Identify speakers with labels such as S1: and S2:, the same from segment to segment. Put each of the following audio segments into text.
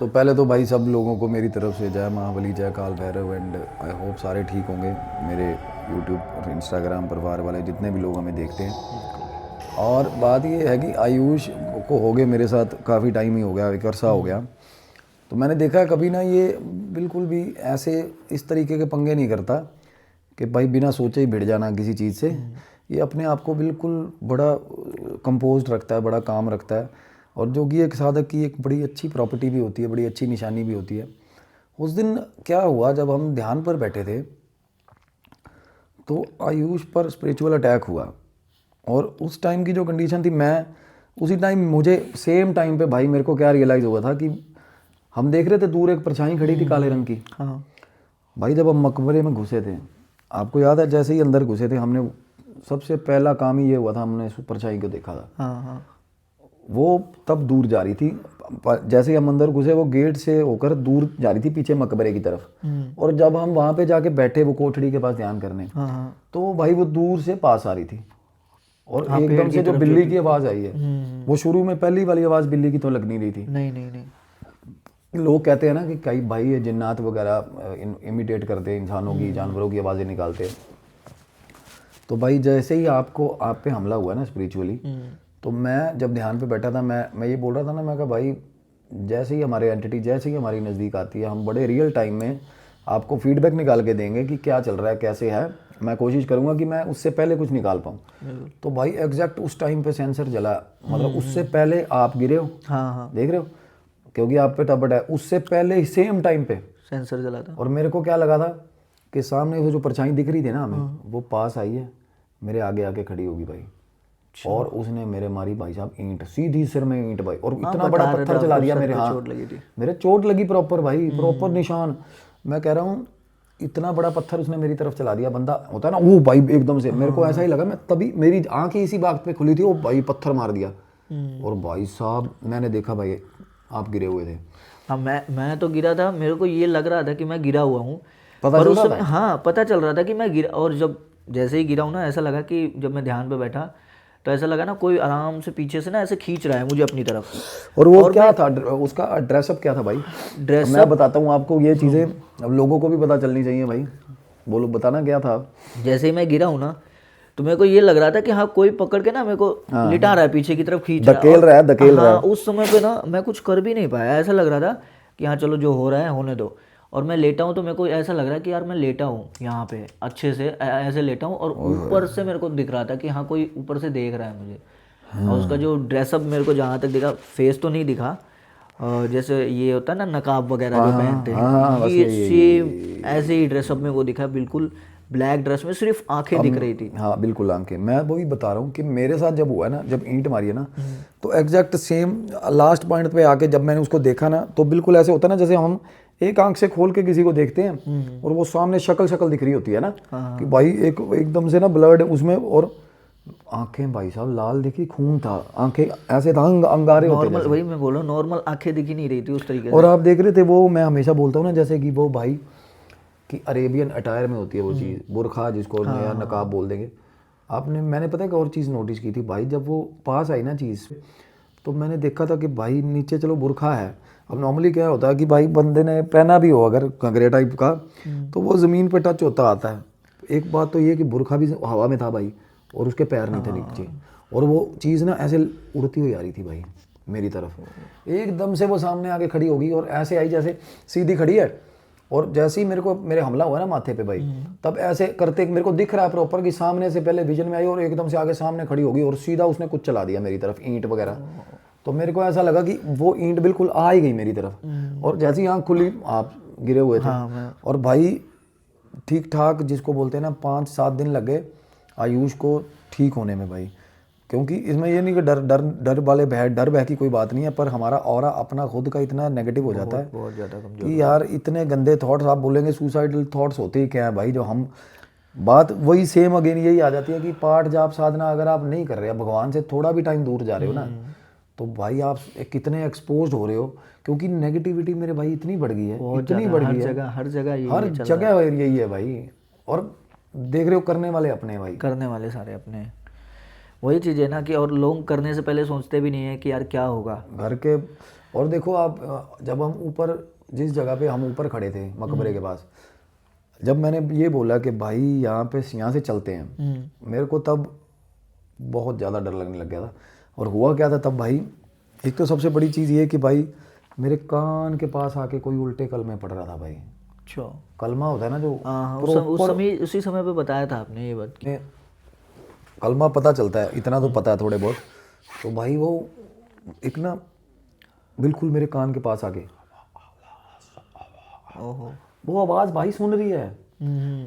S1: तो पहले तो भाई सब लोगों को मेरी तरफ से जय महाबली जय काल भैरव, एंड आई होप सारे ठीक होंगे। मेरे यूट्यूब और इंस्टाग्राम परिवार वाले जितने भी लोग हमें देखते हैं। और बात ये है कि आयुष को हो गए मेरे साथ काफ़ी टाइम ही हो गया, एक अरसा हो गया। तो मैंने देखा कभी ना ये बिल्कुल भी ऐसे इस तरीके के पंगे नहीं करता कि भाई बिना सोचे ही भिड़ जाना किसी चीज़ से। ये अपने आप को बिल्कुल बड़ा कंपोज्ड रखता है, बड़ा काम रखता है, और जो कि एक साधक की एक बड़ी अच्छी प्रॉपर्टी भी होती है, बड़ी अच्छी निशानी भी होती है। उस दिन क्या हुआ, जब हम ध्यान पर बैठे थे तो आयुष पर स्पिरिचुअल अटैक हुआ। और उस टाइम की जो कंडीशन थी, मैं उसी टाइम मुझे सेम टाइम पे भाई मेरे को क्या रियलाइज़ हुआ था कि हम देख रहे थे दूर एक परछाई खड़ी थी काले रंग की।
S2: हाँ
S1: भाई जब हम मकबरे में घुसे थे, आपको याद है जैसे ही अंदर घुसे थे, हमने सबसे पहला काम ही ये हुआ था, हमने उस परछाई को देखा था।
S2: हाँ
S1: वो तब दूर जा रही थी, जैसे ही हम अंदर घुसे वो गेट से होकर दूर जा रही थी पीछे मकबरे की तरफ। और जब हम वहाँ पे जाके बैठे वो कोठड़ी के पास ध्यान करने, तो भाई वो दूर से पास आ रही थी। और एकदम से जो बिल्ली की आवाज़ आई है, वो शुरू में पहली वाली आवाज़ बिल्ली की तो लग नहीं रही थी।
S2: नहीं
S1: लोग कहते हैं ना कि कई भाई ये जिन्नात वगैरह इमिटेट करते हैं इंसानों की, जानवरों की आवाज़ें निकालते हैं। तो भाई जैसे ही आप पे हमला हुआ ना स्पिरिचुअली, तो मैं जब ध्यान पे बैठा था, मैं ये बोल रहा था ना, मैं कहा भाई जैसे ही हमारे एंटिटी जैसे ही हमारी नज़दीक आती है, हम बड़े रियल टाइम में आपको फीडबैक निकाल के देंगे कि क्या चल रहा है, कैसे है। मैं कोशिश करूँगा कि मैं उससे पहले कुछ निकाल पाऊँ। तो भाई एग्जैक्ट उस टाइम पे सेंसर जला, मतलब उससे पहले आप गिरे हो।
S2: हाँ
S1: देख रहे हो, क्योंकि आप पे टबट है, उससे पहले सेम टाइम पे
S2: सेंसर जला था।
S1: और मेरे को क्या लगा था कि सामने वो जो परछाई दिख रही थी ना हमें, वो पास आई है, मेरे आगे आके खड़ी होगी भाई। और उसने मेरे मारी भाई साहब ईंट, सीधी सिर में ईंट भाई, और इतना बड़ा पत्थर चला दिया मेरे हाथ, मेरे चोट लगी प्रॉपर भाई, प्रॉपर निशान। मैं कह रहा हूँ इतना बड़ा पत्थर उसने मेरी तरफ चला दिया। बंदा होता है ना वो भाई एकदम से मेरे को ऐसा ही लगा, मैं तभी मेरी आंखें इसी बात पे खुली थी, वो भाई पत्थर मार दिया। और भाई साहब मैंने देखा भाई आप गिरे हुए थे।
S2: हाँ मैं तो गिरा था, मेरे को ये लग रहा था कि मैं गिरा हुआ हूँ,
S1: पता
S2: पर
S1: चल
S2: उस
S1: रहा
S2: समय
S1: था?
S2: हाँ पता चल रहा था कि मैं गिरा। और जब जैसे ही गिरा हूँ ना, ऐसा लगा कि जब मैं ध्यान पे बैठा तो ऐसा लगा ना कोई आराम से पीछे से ना ऐसे खींच रहा है मुझे अपनी तरफ।
S1: और वो क्या था उसका ड्रेसअप क्या था भाई?
S2: ड्रेसअप
S1: मैं बताता हूँ आपको ये चीज़ें, अब लोगों को भी पता चलनी चाहिए भाई। बोलो बताना क्या था।
S2: जैसे ही मैं गिरा हूँ ना, तो मेरे को ये लग रहा था कि हाँ कोई पकड़ के ना मेरे को लिटा रहा है, पीछे की तरफ खींच
S1: धकेल रहा है, धकेल रहा है।
S2: उस समय पे ना मैं कुछ कर भी नहीं पाया, ऐसा लग रहा था कि हाँ चलो जो हो रहा है होने दो। और मैं लेटा हूँ तो मेरे को ऐसा लग रहा है कि यार मैं लेटा हूँ यहाँ पे अच्छे से, ऐसे लेटा हूँ, और ऊपर से मेरे को दिख रहा था कि हाँ कोई ऊपर से देख रहा है मुझे। और उसका जो ड्रेसअप मेरे को जहाँ तक दिखा, फेस तो नहीं दिखा, जैसे ये होता है ना नकाब वगैरह जो पहनते हैं, ये सेम ऐसे ही ड्रेसअप में वो दिखा, बिल्कुल ब्लैक ड्रेस में, सिर्फ आंखें दिख रही थी।
S1: हाँ बिल्कुल आंखें। मैं वही बता रहा हूँ कि मेरे साथ जब हुआ है ना, जब ईंट मारी है ना, तो एग्जैक्ट सेम लास्ट पॉइंट पे आके जब मैंने उसको देखा ना, तो बिल्कुल ऐसे होता है ना जैसे हम एक आंख से खोल के किसी को देखते हैं और वो सामने शक्ल दिख रही होती है ना, कि भाई एकदम से ना ब्लड उसमें, और आंखें भाई साहब लाल दिखी, खून था, आंखें ऐसे था अंगारे होते
S2: नॉर्मल, वही मैं बोल रहा हूँ, नॉर्मल आंखें दिख ही नहीं रही थी उस तरीके से।
S1: और आप देख रहे थे वो, मैं हमेशा बोलता हूँ ना जैसे कि वो भाई कि अरेबियन अटायर में होती है वो चीज़, बुरखा जिसको या नकाब बोल देंगे। मैंने पता है एक और चीज़ नोटिस की थी भाई, जब वो पास आई ना चीज़, तो मैंने देखा था कि भाई नीचे चलो बुरखा है, अब नॉर्मली क्या होता है कि भाई बंदे ने पहना भी हो अगर घगरे टाइप का, तो वो ज़मीन पे टच होता आता है। एक बात तो ये कि बुरखा भी हवा में था भाई, और उसके पैर नहीं थे नीचे, और वो चीज़ ना ऐसे उड़ती हुई आ रही थी भाई मेरी तरफ। एकदम से वो सामने आके खड़ी होगी और ऐसे आई जैसे सीधी खड़ी है, और जैसे ही मेरे हमला हुआ ना माथे पे भाई, तब ऐसे करते मेरे को दिख रहा है प्रॉपर कि सामने से पहले विजन में आई और एकदम से आगे सामने खड़ी होगी, और सीधा उसने कुछ चला दिया मेरी तरफ, ईंट वगैरह। तो मेरे को ऐसा लगा कि वो ईंट बिल्कुल आ ही गई मेरी तरफ, और जैसे ही आँख खुली आप गिरे हुए थे। और भाई ठीक ठाक जिसको बोलते हैं ना 5-7 दिन लग गए आयुष को ठीक होने में भाई। क्योंकि इसमें ये नहीं कि डर भय की कोई बात नहीं है, पर हमारा ऑरा अपना खुद का इतना नेगेटिव हो जाता है
S2: बहुत ज़्यादा कमजोर
S1: कि यार इतने गंदे थॉट्स, आप बोलेंगे सुसाइडल थॉट्स होते ही क्या है भाई, जो हम बात वही सेम अगेन यही आ जाती है कि पाठ जाप साधना अगर आप नहीं कर रहे, आप भगवान से थोड़ा भी टाइम दूर जा रहे हो ना, तो भाई आप कितने एक्सपोज हो रहे हो। क्योंकि नेगेटिविटी मेरे भाई इतनी बढ़ गई है, इतनी बढ़ गई है,
S2: हर जगह
S1: यही है भाई। और देख रहे हो करने वाले अपने भाई,
S2: करने वाले सारे अपने। वही चीज़ है ना कि और लोग करने से पहले सोचते भी नहीं है कि यार क्या होगा।
S1: घर के और देखो आप जब हम ऊपर, जिस जगह पे हम ऊपर खड़े थे मकबरे के पास, जब मैंने ये बोला कि भाई यहाँ से चलते हैं, मेरे को तब बहुत ज़्यादा डर लगने लग गया था। और हुआ क्या था तब भाई, एक तो सबसे बड़ी चीज़ ये कि भाई मेरे कान के पास आके कोई उल्टे कलमे पढ़ रहा था भाई।
S2: अच्छा।
S1: कलमा होता है ना जो
S2: हाँ, उस समय उसी समय पे बताया था आपने ये बात।
S1: में कलमा पता चलता है, इतना तो पता है थोड़े बहुत। तो भाई वो एक ना बिल्कुल मेरे कान के पास आके
S2: ओहो।
S1: वो आवाज़ भाई सुन रही है।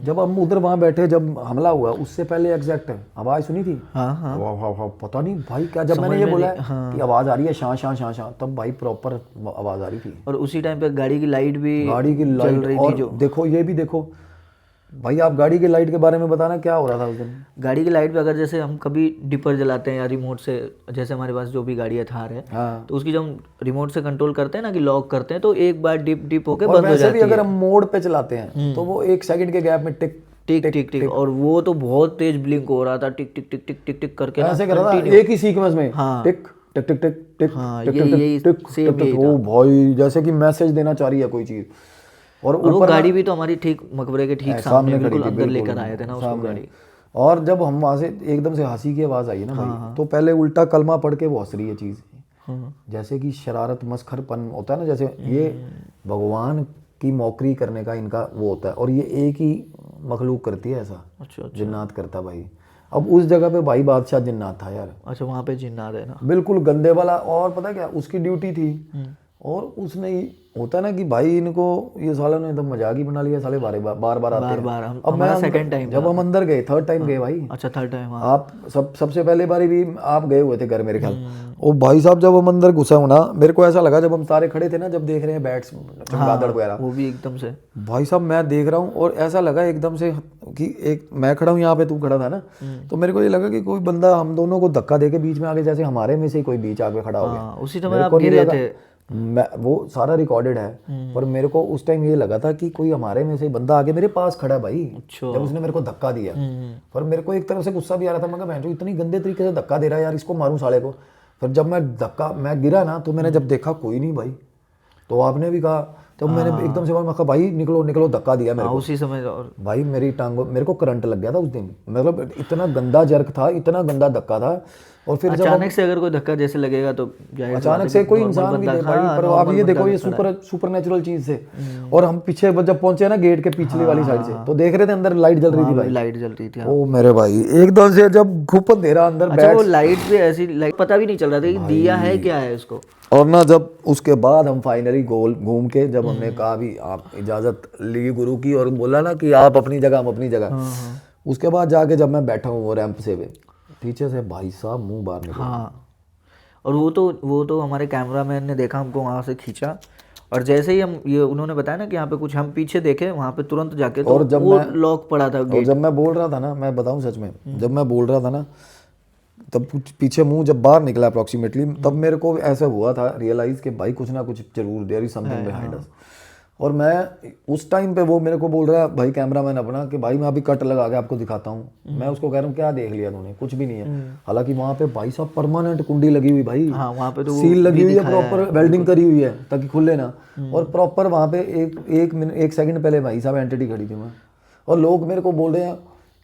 S1: जब हम उधर वहाँ बैठे, जब हमला हुआ उससे पहले एग्जैक्ट आवाज़ सुनी थी।
S2: हाँ हाँ।
S1: वाह वाह वाह, पता नहीं भाई क्या, जब मैंने ये बोला कि आवाज़ आ रही है शां शां शां शां, तब भाई प्रॉपर आवाज़ आ रही थी।
S2: और उसी टाइम पे गाड़ी की लाइट भी
S1: गाड़ी की
S2: जल
S1: लाइट,
S2: रही
S1: और
S2: थी जो।
S1: देखो ये भी देखो भाई, आप गाड़ी की लाइट के बारे में बताना क्या हो रहा था उस दिन।
S2: गाड़ी की लाइट पे अगर जैसे हम कभी डिपर जलाते हैं या रिमोट से, जैसे हमारे पास जो भी गाड़ी है थार है,
S1: हाँ,
S2: तो उसकी जब हम रिमोट से कंट्रोल करते हैं ना कि लॉक करते हैं, तो एक बार डिप डिप होके
S1: और
S2: बंद हो
S1: वैसे
S2: जाती
S1: भी अगर
S2: है।
S1: हम मोड पे चलाते हैं तो वो 1 सेकंड के गैप में टिक
S2: टिक टिक टिक, और वो तो बहुत तेज ब्लिंक हो रहा था, टिक टिक टिक टिक टिक टिक करके ना,
S1: ऐसे कर रहा था एक ही सीक्वेंस में,
S2: हाँ।
S1: टिक टिक टिक टिक टिक
S2: हाँ,
S1: टिक
S2: यही
S1: टिक
S2: यही
S1: टिक टिक
S2: सेम
S1: टिक
S2: यही
S1: टिक।
S2: था।
S1: ओ भाई जैसे कि मैसेज देना चाह रही है कोई चीज़। और
S2: और वो
S1: ऊपर
S2: गाड़ी भी तो हमारी ठीक मकबरे के ठीक सामने
S1: सामने खड़ी
S2: बिल्कुल
S1: थी,
S2: अंदर
S1: बिल्कुल
S2: लेकर आए थे ना उसको
S1: सामने।
S2: गाड़ी।
S1: और जब हम वहाँ से एकदम से हंसी की आवाज़ आई है ना भाई, तो पहले उल्टा कलमा पढ़ के वो हंस रही है चीज़, जैसे कि शरारत मस्खरपन होता है ना, जैसे ये भगवान की मौकरी करने का इनका वो होता है, और ये एक ही मखलूक करती है ऐसा।
S2: अच्छा।
S1: जिन्नात करता भाई। अब उस जगह पे भाई बादशाह जिन्नात था यार,
S2: अच्छा, वहाँ पे जिन्नात है ना।
S1: बिल्कुल गंदे वाला। और पता क्या उसकी ड्यूटी थी, और उसने होता है ना कि भाई इनको ये सालों ने एकदम मजाक ही बना लिया, साले बार बार आते हैं।
S2: बार
S1: अब
S2: हमारा सेकंड टाइम
S1: जब हम अंदर गए, 3rd टाइम गए भाई।
S2: अच्छा, 3rd टाइम। हाँ।
S1: आप सबसे पहले बारी भी आप गए हुए थे घर मेरे ख्याल। ओ भाई साहब जब हम अंदर घुसा हूं ना, मेरे को ऐसा लगा जब हम सारे खड़े थे ना, जब देख रहे हैं बैट्स चमगादड़ वगैरह,
S2: वो भी एकदम से।
S1: भाई साहब मैं देख रहा हूँ और ऐसा लगा एकदम से कि एक मैं खड़ा हूँ यहाँ पे, तू खड़ा था ना, तो मेरे को ये लगा कि कोई बंदा हम दोनों को धक्का देके बीच में आगे, जैसे हमारे में से कोई बीच आगे खड़ा हो गया।
S2: उसी समय
S1: मेरे
S2: आप
S1: को नहीं
S2: गिरे
S1: लगा,
S2: थे।
S1: मैं वो सारा रिकॉर्डेड है, पर मेरे को उस टाइम ये लगा था कि कोई हमारे में से बंदा आगे मेरे पास खड़ा है भाई, जब उसने मेरे को धक्का दिया। पर मेरे को एक तरफ से गुस्सा भी आ रहा था, मैं कहा बहन इतनी गंदे तरीके से धक्का दे रहा है यार, इसको मारूं साले को। फिर जब मैं गिरा ना, तो मैंने जब देखा कोई नहीं भाई, तो आपने भी कहा, तब मैंने एकदम से मैं कहा भाई निकलो निकलो, धक्का दिया मेरे को
S2: उसी समय। और
S1: भाई मेरी टांगों, मेरे को करंट लग गया था उस दिन, मतलब इतना गंदा जर्क था, इतना गंदा धक्का था। और फिर जब
S2: अचानक से अगर कोई धक्का जैसे लगेगा तो जाहिर सी बात
S1: अचानक
S2: है
S1: से
S2: कि
S1: कोई
S2: normal
S1: इंसान भी
S2: बंदा,
S1: दे भाई,
S2: हाँ,
S1: पर अब
S2: normal
S1: ये
S2: बंदा
S1: देखो ये
S2: खड़ा है।
S1: सुपर नेचुरल चीज से। और हम पीछे जब पहुंचे ना गेट के पिछली वाली साइड से, तो देख रहे थे अंदर लाइट जल रही थी
S2: वहाँ
S1: भाई,
S2: भी लाइट जल रही थी। हाँ।
S1: ओ मेरे भाई एकदम से जब घुप अंधेरा अंदर
S2: अच्छा, वो
S1: बैठ।
S2: लाइट भी ऐसी लाइट पता भी नहीं चल रहा था कि दिया है क्या है इसको।
S1: और ना जब उसके बाद हम फाइनली गोल घूम के, जब हमने कहा भी आप इजाज़त ली गुरु की, और बोला ना कि आप अपनी जगह हम अपनी जगह, उसके बाद जाके जब मैं बैठा हूँ वो रैंप से पे, पीछे से भाई साहब मुंह बाहर निकला।
S2: हाँ। और वो तो हमारे कैमरामैन ने देखा, हमको वहाँ से खींचा, और जैसे ही हम ये उन्होंने बताया ना कि यहाँ पे कुछ, हम पीछे देखे वहाँ पे तुरंत जाके, तो
S1: और जब
S2: वो
S1: मैं
S2: लॉक पड़ा था
S1: और
S2: गेट।
S1: जब मैं बोल रहा था ना, मैं बताऊं सच में, जब मैं बोल रहा था ना, तब कुछ पीछे मुंह जब बाहर निकला अप्रॉक्सीमेटली, तब मेरे को ऐसा हुआ था रियलाइज कि भाई कुछ ना कुछ जरूर, there is something behind us. और मैं उस टाइम पे वो मेरे को बोल रहा है भाई कैमरामैन अपना कि भाई मैं अभी कट लगा के आपको दिखाता हूँ। मैं उसको कह रहा हूँ क्या देख लिया तूने, कुछ भी नहीं है। हालांकि वहाँ पे भाई साहब परमानेंट कुंडी लगी हुई भाई,
S2: हाँ, वहाँ पे तो वो
S1: सील लगी
S2: भी
S1: हुई है,
S2: दिखाया
S1: प्रॉपर वेल्डिंग करी हुई है ताकि खुले ना। और प्रॉपर वहाँ पे एक सेकंड पहले भाई साहब एंटिटी खड़ी थी वहाँ, और लोग मेरे को बोल रहे हैं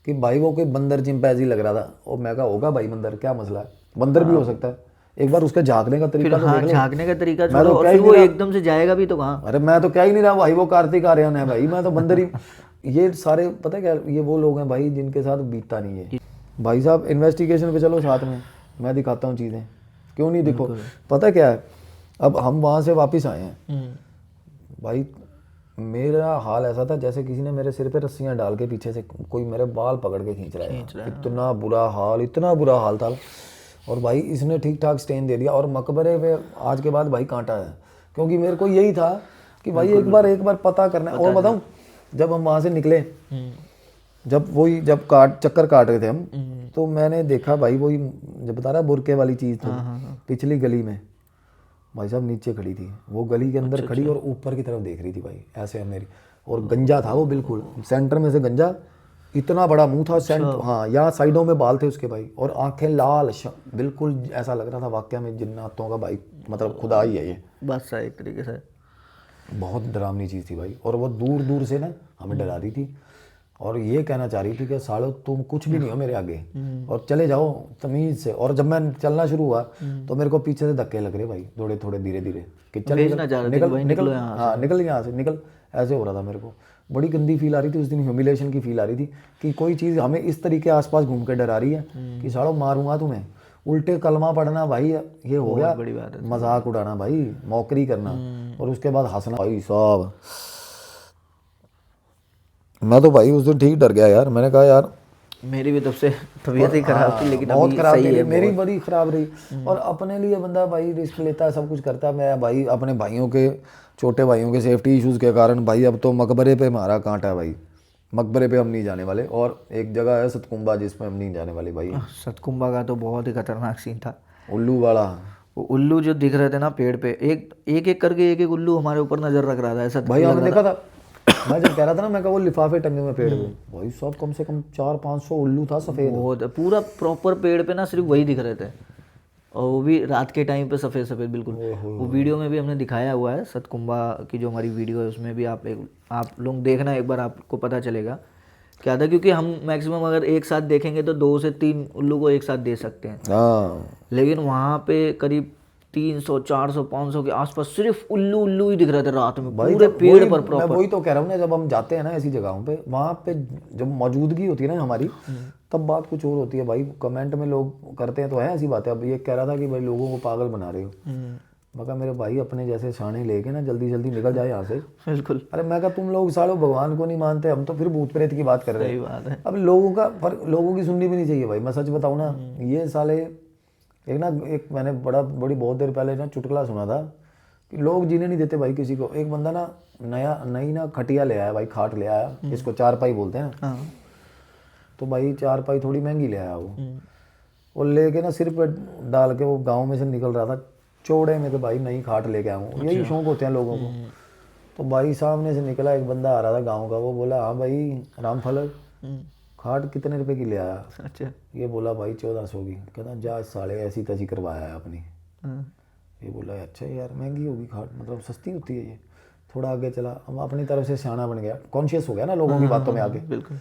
S1: कि भाई वो कोई बंदर चिंपैंजी लग रहा था। और मैं कहा होगा भाई बंदर, क्या मसला है, बंदर भी हो सकता है, एक बार उसके झांकने का तरीका तो देख ले।
S2: झांकने का तरीका
S1: मैं तो
S2: छोड़ो, और
S1: क्या
S2: फिर
S1: ही
S2: वो
S1: नहीं
S2: एकदम से जाएगा भी तो कहाँ।
S1: अरे मैं तो क्या ही नहीं रहा भाई, वो कार्तिक आर्यन है भाई, मैं तो बंदर ही। ये सारे पता क्या, ये वो लोग हैं भाई जिनके साथ बीतता नहीं है। भाई साहब इन्वेस्टिगेशन पे चलो साथ में, मैं दिखाता हूँ चीज़ें, क्यों नहीं। देखो पता क्या है, अब हम वहाँ से वापस आए हैं भाई, मेरा हाल ऐसा था जैसे किसी ने मेरे सिर पे रस्सियाँ डाल के पीछे से कोई मेरे बाल पकड़ के खींच रहा है, इतना बुरा हाल, इतना बुरा हाल था। और भाई इसने ठीक ठाक स्टेन दे दिया, और मकबरे पे आज के बाद भाई कांटा है, क्योंकि मेरे को यही था कि भाई एक बार पता करना है। और बताऊं, जब हम वहाँ से निकले, जब चक्कर काट रहे थे हम, तो मैंने देखा भाई वही जब बता रहा बुरके वाली चीज़ तो पिछली गली में भाई साहब नीचे खड़ी थी, वो गली के अंदर खड़ी और ऊपर की तरफ देख रही थी भाई ऐसे मेरी, और गंजा था वो बिल्कुल सेंटर में से गंजा, इतना बड़ा मुंह था, सेंट, हाँ यहाँ साइडों में बाल थे उसके भाई, और आंखें लाल, बिल्कुल ऐसा लग रहा था वाकया में जिन्नातों का भाई, मतलब खुदा ही है ये।
S2: बस एक तरीके से
S1: बहुत डरावनी चीज़ थी भाई, और वो दूर दूर से ना हमें डरा रही थी, और ये कहना चाह रही थी कि सालो तुम कुछ भी नहीं हो मेरे आगे, और चले जाओ तमीज़ से। और जब मैं चलना शुरू हुआ तो मेरे को पीछे से धक्के लग रहे भाई, थोड़े थोड़े धीरे धीरे, कि चल
S2: भेजना चाह रहे थे कि भाई
S1: निकल,
S2: निकलो यहाँ
S1: हाँ निकल यहाँ से निकल, ऐसे हो रहा था मेरे को। बड़ी गंदी फील आ रही थी उस दिन, ह्यूमिलेशन की फील आ रही थी कि कोई चीज़ हमें इस तरीके आसपास घूम के डरा रही है कि सालो मारूंगा तुम्हें। उल्टे कलमा पढ़ना भाई, ये हो गया
S2: बड़ी बात है।
S1: मजाक उड़ाना भाई, मौकरी करना, और उसके बाद हंसना भाई साहब। मैं तो भाई उस दिन ठीक डर गया यार, मैंने कहा यार
S2: मेरी भी तब से तबीयत ही खराब थी, लेकिन
S1: बहुत
S2: अभी
S1: खराब
S2: सही
S1: थी,
S2: है।
S1: मेरी बड़ी खराब रही। और अपने लिए बंदा भाई रिस्क लेता है, सब कुछ करता है। मैं भाई अपने भाइयों के, छोटे भाइयों के सेफ्टी इश्यूज़ के कारण भाई अब तो मकबरे पे हमारा कांटा है भाई, मकबरे पे हम नहीं जाने वाले। और एक जगह है सतकुंबा जिसमें हम नहीं जाने वाले भाई,
S2: सतकुंबा का तो बहुत ही खतरनाक सीन था।
S1: उल्लू वाला।
S2: वो उल्लू जो दिख रहे थे ना पेड़ पे, एक एक करके एक एक उल्लू हमारे ऊपर नजर रख रहा था, ऐसा
S1: भाई
S2: लग
S1: आपने
S2: रहा
S1: देखा था, मैं जब कह रहा था ना, मैं कहा वो लिफाफे टंगे हुए पेड़ पे, भाई सब कम से कम 400-500 उल्लू था सफ़ेद।
S2: बहुत पूरा प्रॉपर पेड़ पे ना सिर्फ वही दिख रहे थे, और वो भी रात के टाइम पे सफ़ेद सफ़ेद बिल्कुल। वो वीडियो में भी हमने दिखाया हुआ है, सतकुंबा की जो हमारी वीडियो है उसमें भी आप लोग देखना एक बार, आपको पता चलेगा क्या था। क्योंकि हम मैक्सिमम अगर एक साथ देखेंगे तो 2 से 3 उल्लू को एक साथ दे सकते हैं,
S1: हाँ
S2: लेकिन वहाँ पे करीब 300, 400, 500 के आसपास सिर्फ उल्लू उल्लू ही दिख रहे थे रात में,
S1: भाई
S2: पूरे
S1: जब
S2: पेड़ पर
S1: मैं
S2: प्रॉपर।
S1: वही तो कह रहा हूँ ना, जब हम जाते हैं ना ऐसी जगहों पे, वहाँ पे जब मौजूदगी होती है ना हमारी, तब बात कुछ और होती है भाई। कमेंट में लोग करते हैं तो है ऐसी बात है। अब ये कह रहा था कि भाई लोगों को पागल बना रहे हो, मैं कहा मेरे भाई अपने जैसे शाने लेके ना जल्दी जल्दी निकल जाए यहाँ से।
S2: बिल्कुल
S1: अरे मैं कहा तुम लोग सालों भगवान को नहीं मानते, हम तो फिर भूत प्रेत की बात कर रहे
S2: सही
S1: हैं।
S2: बात है।
S1: अब लोगों का, पर लोगों की सुननी भी नहीं चाहिए भाई, मैं सच बताऊँ ना। ये साले एक मैंने बड़ी बहुत देर पहले ना चुटकुला सुना था कि लोग जीने नहीं देते भाई किसी को। एक बंदा ना नई ना खटिया ले आया भाई, खाट ले आया, इसको चारपाई बोलते हैं।
S2: हाँ।
S1: तो भाई चारपाई थोड़ी महंगी ले आया वो लेके ना सिर पे डाल के वो गाँव में से निकल रहा था चौड़े में, तो भाई नई खाट लेके आया हूँ। यही शौक होते हैं लोगों को। तो भाई सामने से निकला एक बंदा आ रहा था गाँव का, वो बोला हाँ भाई रामफल खाट कितने रुपए की ले आया?
S2: अच्छा।
S1: ये बोला भाई 1400 की। कहता जा साले ऐसी तैसी करवाया है अपनी।
S2: हाँ।
S1: ये बोला अच्छा यार महंगी होगी खाट, मतलब सस्ती होती है ये। थोड़ा आगे चला, हम अपनी तरफ से सियाना बन गया, कॉन्शियस हो गया ना लोगों की बातों में आगे।
S2: बिल्कुल।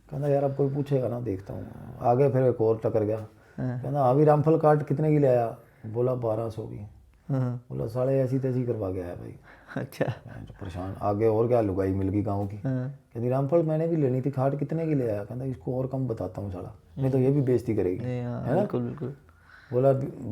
S1: कहता यार अब कोई पूछेगा ना, देखता हूँ। आगे फिर एक और टकर गया, कहता हाँ भी रामफल काट कितने की ले आया? बोला 1200 की।
S2: हाँ।
S1: बोला साले ऐसी तैसी करवा गया है भाई।
S2: अच्छा।
S1: मैं तो परेशान। आगे और क्या लुगाई मिल गई गाँव की,
S2: हाँ।
S1: कहती रामफल मैंने भी लेनी थी, खाट कितने की ले आया? कहता इसको और कम बताता हूँ साला, नहीं तो ये भी बेइज्जती करेगी,
S2: नहीं, हाँ,
S1: है ना।
S2: बिल्कुल बिल्कुल।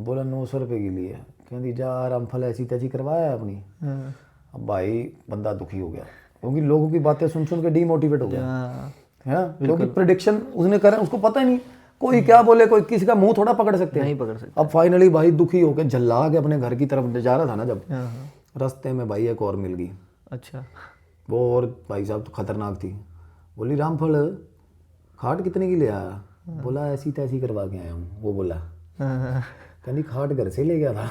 S1: बोला 900 रुपये की ली है। कहती जा रामफल ऐसी तैसी करवाया है अपनी।
S2: हाँ।
S1: अब भाई बंदा दुखी हो गया, क्योंकि लोगों की बातें सुन सुन के डीमोटिवेट हो गया,
S2: हाँ।
S1: है ना। क्योंकि प्रेडिक्शन उसने करा, उसको पता ही नहीं कोई क्या बोले, कोई किसी का मुंह थोड़ा पकड़ सकते हैं।
S2: नहीं पकड़ सकते।
S1: अब फाइनली भाई दुखी होकर झल्ला के अपने घर की तरफ जा रहा था ना, जब
S2: हाँ। हाँ।
S1: रास्ते में भाई एक और मिल गई।
S2: अच्छा।
S1: वो और भाई साहब तो खतरनाक थी। बोली रामफल खाट कितने की ले आया? बोला ऐसी तैसी करवा के आया हूँ। वो बोला,
S2: हाँ।
S1: कहनी खाट घर से ले गया था।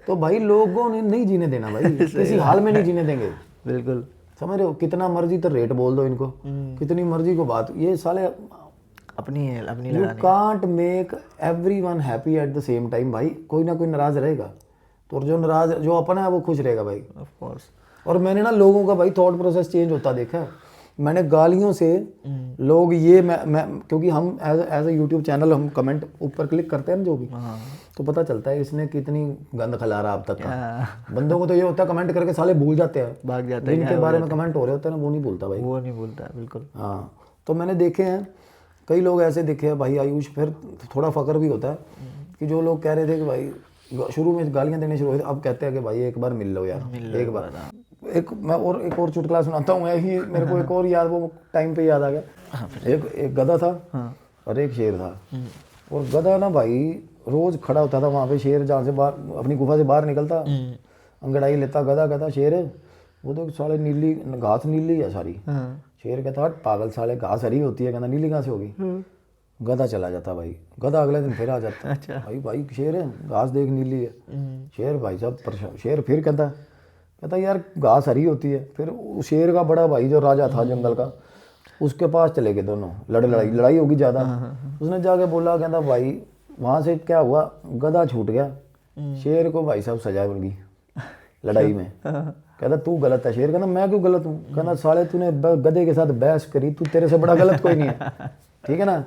S1: तो भाई लोगों ने नहीं जीने देना भाई, किसी हाल में नहीं जीने देंगे।
S2: बिल्कुल।
S1: समझ रहे हो, कितना मर्जी तो रेट बोल दो इनको, कितनी मर्जी को बात, ये साले
S2: अपनी
S1: you can't make everyone happy at the same time भाई। कोई ना कोई नाराज रहेगा, तो जो अपना है वो खुश रहेगा भाई,
S2: ऑफ कोर्स।
S1: और मैंने ना लोगों का भाई थॉट प्रोसेस चेंज होता देखा है। मैंने गालियों से लोग ये मैं क्योंकि हम एज ए यूट्यूब चैनल हम कमेंट ऊपर क्लिक करते हैं ना जो भी, तो पता चलता है इसने कितनी गंद खिलारा अब तक का। बंदों को तो ये होता है कमेंट करके साले भूल जाते हैं,
S2: भाग जाते हैं,
S1: जिनके बारे में कमेंट हो रहे होते हैं ना वो नहीं भूलता भाई,
S2: वो नहीं भूलता है, बिल्कुल।
S1: हाँ। तो मैंने देखे हैं कई लोग ऐसे देखे हैं भाई आयुष। फिर थोड़ा फकर भी होता है कि जो लोग कह रहे थे कि भाई शुरू में गालियाँ देने शुरू हुए थे, अब कहते हैं कि भाई एक बार मिल लो यार, एक बार। मैं एक और चुटकुला सुनाता हूँ, यही मेरे को एक और याद, वो टाइम पे याद आ गया। एक गधा था और एक शेर था, और गधा ना भाई रोज खड़ा होता था वहाँ पे। शेर जहाँ से बाहर अपनी गुफा से बाहर निकलता, अंगड़ाई लेता, गधा शेर वो तो साले नीली घास नीली है सारी। शेर कहता हट पागल साले, घास हरी होती है। कहता नीली कहाँ से होगी? गधा चला जाता भाई, गधा अगले दिन फिर आ जाता।
S2: अच्छा।
S1: भाई शेर है, घास देख नीली है। शेर भाई साहब परेशान। शेर फिर कहता कहता यार घास हरी होती है। फिर शेर का बड़ा भाई जो राजा था जंगल का, उसके पास चले गए दोनों, लड़ाई होगी ज़्यादा। उसने जाके बोला, कहता भाई वहाँ से क्या हुआ, गधा छूट गया, शेर को भाई साहब सजा मिल गई लड़ाई में। कहता तू गलत है। शेर कहना मैं क्यों गलत हूँ? कहना साले तूने गधे के साथ बहस करी, तू तेरे से बड़ा गलत कोई नहीं है। ठीक है ना।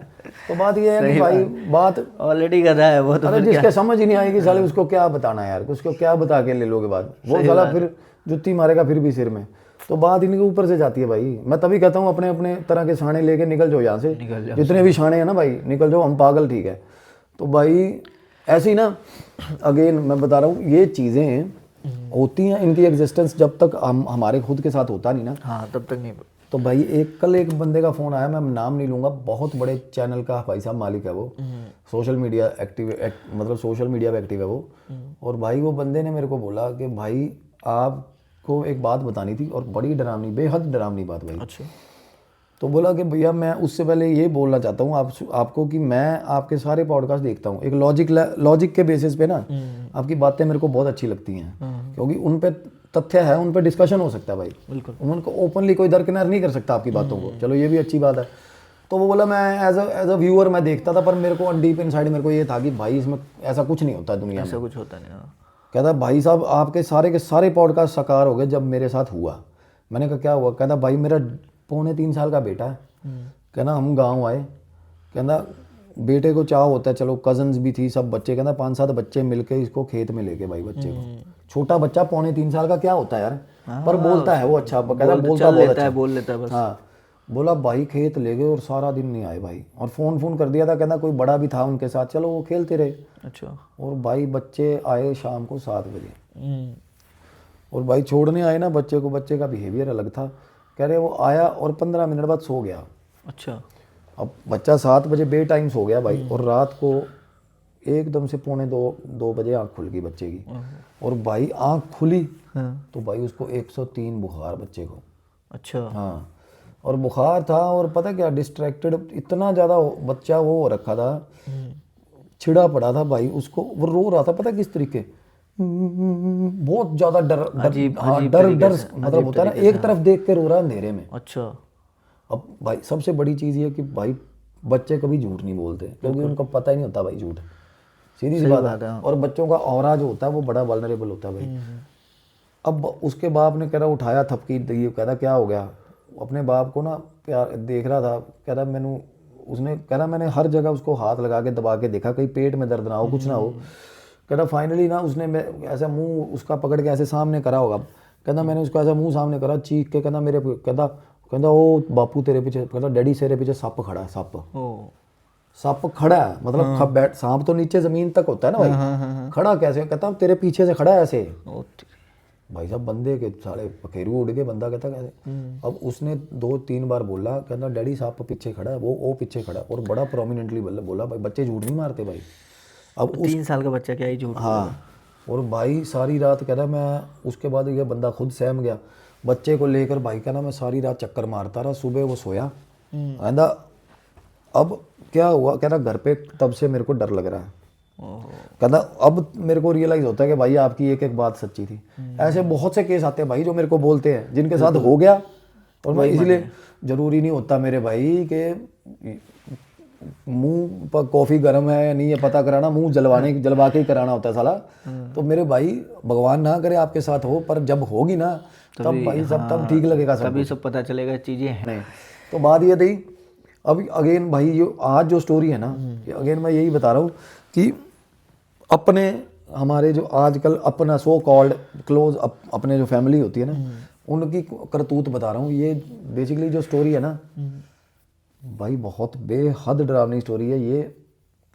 S1: तो बात ये है कि भाई बात
S2: ऑलरेडी गधा है वो तो।
S1: अरे जिसके समझ ही नहीं आएगी साले उसको क्या बताना यार, उसको क्या बता के ले लोगे बात, वो साला फिर जुत्ती मारेगा फिर भी सिर में। तो बात इनके ऊपर से जाती है भाई। मैं तभी कहता हूँ अपने अपने तरह के शाणे लेके निकल जाओ यहाँ से, जितने भी शाणे हैं ना भाई निकल जाओ, हम पागल ठीक है। तो भाई ऐसे ही ना, अगेन मैं बता रहा हूँ ये चीज़ें होती हैं, इनकी एग्जिस्टेंस जब तक हम हमारे खुद के साथ होता नहीं ना,
S2: हाँ तब तक नहीं।
S1: तो भाई कल एक बंदे का फ़ोन आया, मैं नाम नहीं लूँगा, बहुत बड़े चैनल का भाई साहब मालिक है वो, सोशल मीडिया मतलब सोशल मीडिया पे एक्टिव है वो। और भाई वो बंदे ने मेरे को बोला कि भाई आपको एक बात बतानी थी, और बड़ी डरावनी, बेहद डरावनी बात भाई।
S2: अच्छा।
S1: तो बोला कि भैया मैं उससे पहले ये बोलना चाहता हूँ आपको कि मैं आपके सारे पॉडकास्ट देखता हूँ, एक लॉजिक के बेसिस पे ना आपकी बातें मेरे को बहुत अच्छी लगती हैं, क्योंकि उन पे तथ्य है, उन पे डिस्कशन हो सकता है भाई।
S2: बिल्कुल।
S1: उनको ओपनली कोई दरकिनार नहीं कर सकता आपकी बातों को, चलो ये भी अच्छी बात है। तो वो बोला मैं एज अ व्यूअर मैं देखता था, पर मेरे को डीप इनसाइड मेरे को ये था कि भाई इसमें ऐसा कुछ नहीं होता दुनिया में,
S2: ऐसा कुछ होता नहीं।
S1: कहता भाई साहब आपके सारे के सारे पॉडकास्ट साकार हो गए जब मेरे साथ हुआ। मैंने कहा क्या हुआ? कहता भाई मेरा 2.25 साल का बेटा है, कहना हम गांव आए, कहना बेटे को चाह होता है, चलो कजन्स भी थी सब बच्चे, कहना 5-7 बच्चे मिलके इसको खेत में लेके भाई बच्चे को, छोटा बच्चा 2.25 साल का क्या होता है यार, पर बोलता है वो अच्छा, कहता बोलता बहुत अच्छा,
S2: बोल लेता है बस।
S1: हाँ बोला भाई खेत ले गए और सारा दिन नहीं आए भाई, और फोन कर दिया था, कहना कोई बड़ा भी था उनके साथ, चलो वो खेलते रहे।
S2: अच्छा।
S1: और भाई बच्चे आए शाम को 7 बजे, और भाई छोड़ने आए ना बच्चे को, बच्चे का बिहेवियर अलग था, कह रहे वो आया और 15 मिनट बाद सो गया।
S2: अच्छा।
S1: अब बच्चा 7 बजे बे टाइम सो गया भाई, और रात को एकदम से 2:45 बजे आँख खुल गई बच्चे की, और भाई आँख खुली तो भाई उसको 103 बुखार बच्चे को।
S2: अच्छा।
S1: हाँ, और बुखार था, और पता क्या डिस्ट्रैक्टेड इतना ज़्यादा बच्चा वो हो रखा था, छिड़ा पड़ा था भाई उसको, वो रो रहा था पता किस तरीके, बहुत ज़्यादा डर मतलब होता है ना, एक तरफ देख के रो रहा है अंधेरे में।
S2: अच्छा।
S1: अब भाई सबसे बड़ी चीज़ ये कि भाई बच्चे कभी झूठ नहीं बोलते, क्योंकि उनको पता ही नहीं होता भाई झूठ, सीधी सी बात है। और बच्चों का ऑरा जो होता है वो बड़ा वल्नरेबल होता है भाई। अब उसके बाप ने कह रहा उठाया थपकी दी, कह रहा क्या हो गया, अपने बाप को ना प्यार देख रहा था, कह रहा उसने कह रहा मैंने हर जगह उसको हाथ लगा के दबा के देखा, कहीं पेट में दर्द ना हो, कुछ ना हो। कह रहा फाइनली ना उसने ऐसा मुंह उसका पकड़ के ऐसे सामने करा होगा, कहता मैंने उसका ऐसा मुंह सामने करा, चीख के कहता मेरे, कहता ओ बापू तेरे पीछे, कहता डैडी तेरे पीछे सप खड़ा है, सप खड़ा है, मतलब सांप तो नीचे जमीन तक होता है ना भाई, खड़ा कैसे? कहता तेरे पीछे से खड़ा है ऐसे। भाई साहब बंदे के सारे पखेरू उड़ के, बंदा कहता कैसे? अब उसने 2-3 बार बोला, कहता डैडी सांप पीछे खड़ा है, वो पीछे खड़ा है, और बड़ा प्रोमिनेंटली बोला भाई बच्चे झूठ नहीं मारते भाई। अब
S2: 3 साल का बच्चा क्या ही झूठ।
S1: हाँ, और भाई सारी रात कह रहा मैं, उसके बाद ये बंदा खुद सहम गया बच्चे को लेकर, भाई कहना मैं सारी रात चक्कर मारता रहा, सुबह वो सोया। कहना अब क्या हुआ, कह रहा घर पे तब से मेरे को डर लग रहा है, कहता अब मेरे को रियलाइज होता है कि भाई आपकी एक एक बात सच्ची थी। ऐसे बहुत से केस आते हैं भाई जो मेरे को बोलते हैं, जिनके साथ हो गया, और मैं इसलिए जरूरी नहीं होता मेरे भाई के मुंह पर कॉफी गर्म है या नहीं ये पता कराना, मुंह जलवा के ही कराना होता है साला। तो मेरे भाई भगवान ना करे आपके साथ हो, पर जब होगी ना तब भाई सब तब ठीक लगेगा,
S2: तभी सब पता चलेगा चीजें हैं।
S1: तो बात ये थी, अब अगेन भाई जो आज जो स्टोरी है ना, अगेन मैं यही बता रहा हूँ कि अपने हमारे जो आजकल अपना सो कॉल्ड क्लोज अपने जो फैमिली होती है ना, उनकी करतूत बता रहा हूँ। ये बेसिकली जो स्टोरी है ना भाई, बहुत बेहद डरावनी स्टोरी है। ये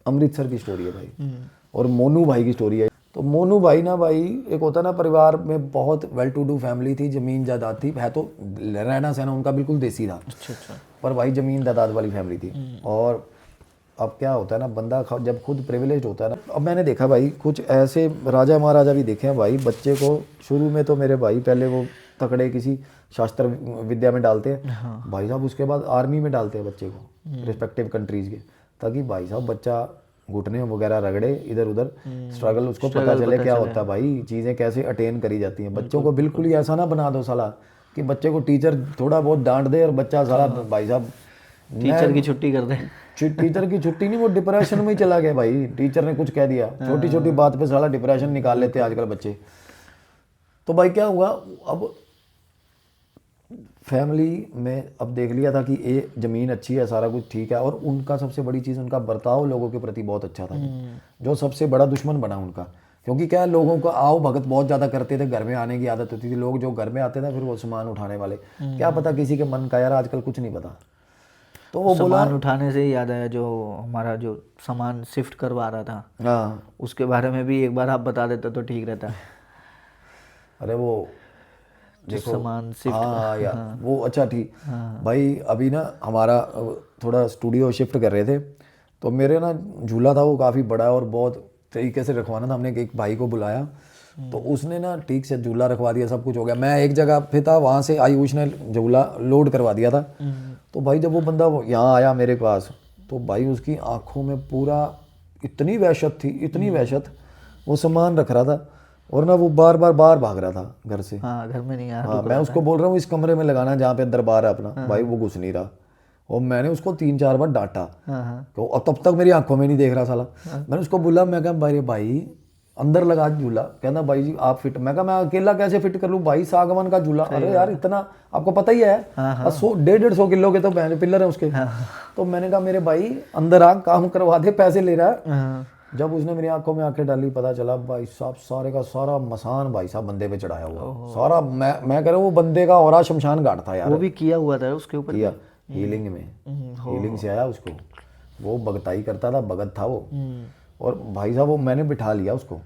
S1: अमृतसर की स्टोरी है भाई, और मोनू भाई की स्टोरी है। तो मोनू भाई ना भाई, एक होता ना परिवार में बहुत वेल टू डू फैमिली थी, ज़मीन जायदाद थी, है तो रहना सहना उनका बिल्कुल देसी था।
S2: अच्छा।
S1: पर भाई ज़मीन जायदाद वाली फैमिली थी। और अब क्या होता है ना, बंदा जब खुद प्रिविलेज होता है ना, अब मैंने देखा भाई कुछ ऐसे राजा महाराजा भी देखे हैं भाई, बच्चे को शुरू में तो मेरे भाई पहले वो तकड़े किसी शास्त्र विद्या में डालते हैं भाई साहब, उसके बाद आर्मी में डालते हैं बच्चे को रिस्पेक्टिव कंट्रीज़ के, ताकि भाई साहब बच्चा घुटने वगैरह रगड़े इधर उधर, स्ट्रगल उसको पता चले क्या होता है भाई, चीज़ें कैसे अटेन करी जाती हैं। बच्चों को बिल्कुल ही ऐसा ना बना दो साला कि बच्चे को टीचर थोड़ा बहुत डांट दे और बच्चा साला भाई साहब
S2: टीचर की छुट्टी कर दे।
S1: टीचर की छुट्टी नहीं, वो डिप्रेशन में ही चला गया भाई। टीचर ने कुछ कह दिया, छोटी छोटी बात पे साला डिप्रेशन निकाल लेते हैं आजकल बच्चे। तो भाई क्या हुआ, अब फैमिली में अब देख लिया था कि ये ज़मीन अच्छी है, सारा कुछ ठीक है, और उनका सबसे बड़ी चीज़ उनका बर्ताव लोगों के प्रति बहुत अच्छा था, जो सबसे बड़ा दुश्मन बना उनका। क्योंकि क्या है, लोगों को आओ भगत बहुत ज़्यादा करते थे, घर में आने की आदत होती थी, लोग जो घर में आते थे फिर वो सामान उठाने वाले, क्या पता किसी के मन का, यार आजकल कुछ नहीं पता। तो वो
S2: सामान उठाने से ही याद आया, जो हमारा जो सामान शिफ्ट करवा रहा था,
S1: हाँ
S2: उसके बारे में भी एक बार आप बता देते तो ठीक रहता।
S1: अरे वो
S2: देखो सामान शिफ्ट,
S1: हाँ यार वो अच्छा ठीक भाई। अभी ना हमारा थोड़ा स्टूडियो शिफ्ट कर रहे थे, तो मेरे ना झूला था वो काफ़ी बड़ा और बहुत तरीके से रखवाना था। हमने एक भाई को बुलाया, तो उसने ना ठीक से झूला रखवा दिया, सब कुछ हो गया। मैं एक जगह पे था, वहाँ से आयुष ने झूला लोड करवा दिया था। तो भाई जब वो बंदा यहाँ आया मेरे पास, तो भाई उसकी आंखों में पूरा इतनी वहशत थी, इतनी वहशत। वो सामान रख रहा था और ना वो बार बार बाहर भाग रहा था घर से।
S2: हाँ घर में नहीं आ
S1: हाँ मैं उसको बोल रहा हूँ इस कमरे में लगाना जहाँ पे दरबार है अपना, भाई वो घुस नहीं रहा। और मैंने उसको 3-4 बार डांटा, तो और तब तक मेरी आंखों में नहीं देख रहा साला। मैंने उसको बोला, मैं कहा भाई अंदर लगा झूला। कहना भाई जी आप फिट। मैं कहा मैं अकेला कैसे फिट कर लूँ भाई, सागवान का झूला। अरे यार इतना आपको पता ही है, 150-150 किलो के तो पिलर है उसके। तो मैंने कहा मेरे भाई अंदर आ, काम करवा दे, पैसे ले रहा है। जब उसने मेरी आंखों में आंखें डाली, पता चला भाई साहब सारे का सारा मसान भाई साहब बंदे पे चढ़ाया हुआ सारा। मैं कह रहा हूँ वो बंदे का और शमशान घाट था यार।
S2: वो भी किया हुआ था उसके ऊपर,
S1: किया हीलिंग में, हीलिंग से आया उसको। वो भगताई करता था, भगत था वो। और भाई साहब वो मैंने बिठा लिया उसको,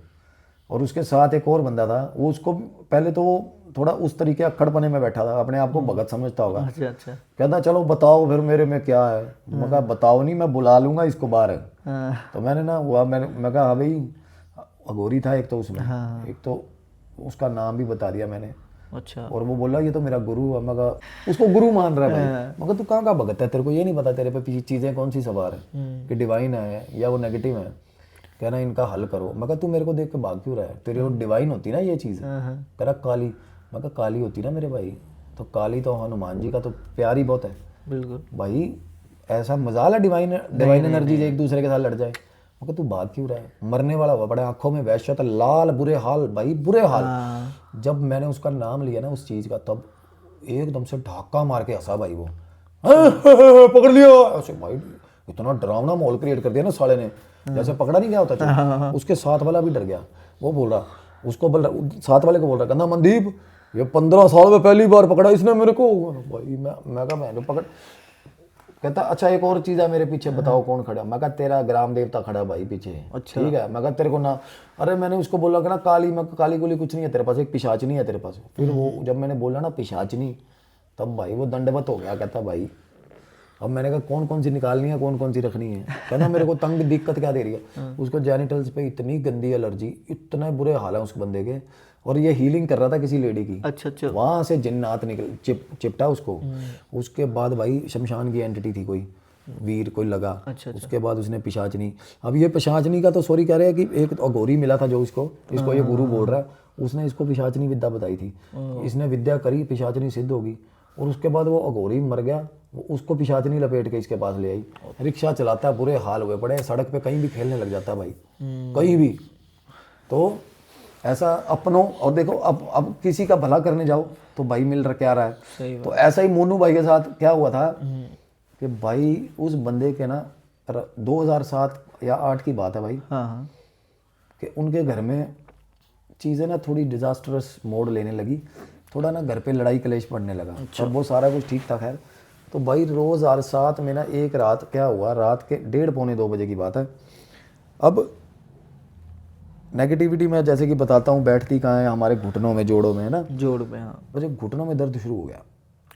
S1: और उसके साथ एक और बंदा था। वो उसको पहले तो वो थोड़ा उस तरीके अक्खड़पने में बैठा था, अपने आप को भगत समझता होगा।
S2: अच्छा।
S1: कहता चलो बताओ फिर मेरे में क्या है। मैं कहा बताओ नहीं, मैं बुला लूंगा इसको बाहर। तो मैंने ना हुआ, मैं कहा हाँ भाई, अघोरी था एक तो उसमें, एक तो उसका नाम भी बता दिया मैंने।
S2: अच्छा।
S1: और वो बोला ये तो मेरा गुरु है। मैं कहा उसको गुरु मान रहा है भाई। मैं कहा तू कहाँ का भगत है, तेरे को ये नहीं पता तेरे पे चीज़ें कौन सी सवार है, कि डिवाइन है या वो नेगेटिव है। कहना इनका हल करो। मैं कहा तू मेरे को देख के भाग क्यों रहा है, तेरे वो डिवाइन होती ना ये चीज़। कह रहा काली। मैं कहा काली होती ना मेरे भाई, तो काली तो हनुमान जी का तो प्यार ही बहुत है।
S2: बिल्कुल
S1: भाई ऐसा मजाल है डिवाइन एनर्जी एक दूसरे के साथ लड़ जाए। मैं कहा तू भाग क्यों रहा है, मरने वाला हुआ बड़े, आंखों में वहशत, लाल, बुरे हाल भाई, बुरे हाल। जब मैंने उसका नाम लिया ना उस चीज़ का, तब एकदम से ढाका मार के हंसा भाई वो, पकड़ लिया ऐसे। भाई इतना डरावना माहौल क्रिएट कर दिया ना साले ने, जैसे पकड़ा नहीं गया होता। उसके साथ वाला भी डर गया। वो बोल रहा, उसको बोल रहा, साथ वाले को बोल रहा, कहना मनदीप ये 15 साल में पहली बार पकड़ा इसने मेरे को। भाई मैं कहा मैं पकड़। कहता अच्छा एक और चीज़ है मेरे पीछे, बताओ कौन खड़ा। मैं कहा तेरा ग्राम देवता खड़ा भाई पीछे। अच्छा ठीक है। मैं कहा तेरे को ना, अरे मैंने उसको बोला कि ना काली, मैं काली गोली कुछ नहीं है तेरे पास, एक पिशाचनी है तेरे पास। फिर वो जब मैंने बोला ना पिशाचनी, तब भाई वो दंडवत हो गया। कहता भाई अब मैंने कहा कौन कौन सी निकालनी है, कौन कौन सी रखनी है। कहना मेरे को तंग दिक्कत क्या दे रही है। उसको जेनिटल्स पे इतनी गंदी एलर्जी, इतने बुरे हाल है उस बंदे के। और ये हीलिंग कर रहा था किसी लेडी की।
S2: अच्छा।
S1: वहाँ से जिन्नात निकल चिपटा उसको। उसके बाद भाई शमशान की एंटिटी थी कोई, वीर कोई लगा। अच्छा। उसके बाद उसने पिशाचनी, अब ये पिशाचनी का तो सॉरी कह रहे हैं कि एक अघोरी मिला था जो इसको ये गुरु बोल रहा है, उसने इसको पिशाचनी विद्या बताई थी। इसने विद्या करी, पिशाचनी सिद्ध होगी, और उसके बाद वो अघोरी मर गया। उसको पिशाचनी लपेट के इसके पास ले आई। रिक्शा चलाता है, बुरे हाल हुए पड़े, सड़क पे कहीं भी खेलने लग जाता है भाई, कहीं भी। तो ऐसा अपनों, और देखो अब किसी का भला करने जाओ तो भाई मिल रहा क्या रहा है। तो ऐसा ही मोनू भाई के साथ क्या हुआ था कि भाई उस बंदे के ना 2007 या 8 की बात है भाई, कि उनके घर में चीज़ें ना थोड़ी डिजास्टरस मोड लेने लगी, थोड़ा ना घर पे लड़ाई कलेश पड़ने लगा। और वो सारा कुछ ठीक था खैर। तो भाई रोज़ 7 में ना एक रात क्या हुआ, रात के 1:30-2 बजे की बात है। अब नेगेटिविटी में जैसे कि बताता हूँ बैठती कहाँ है, हमारे घुटनों में, जोड़ों में है ना,
S2: जोड़ में। हाँ
S1: मुझे घुटनों में दर्द शुरू हो गया।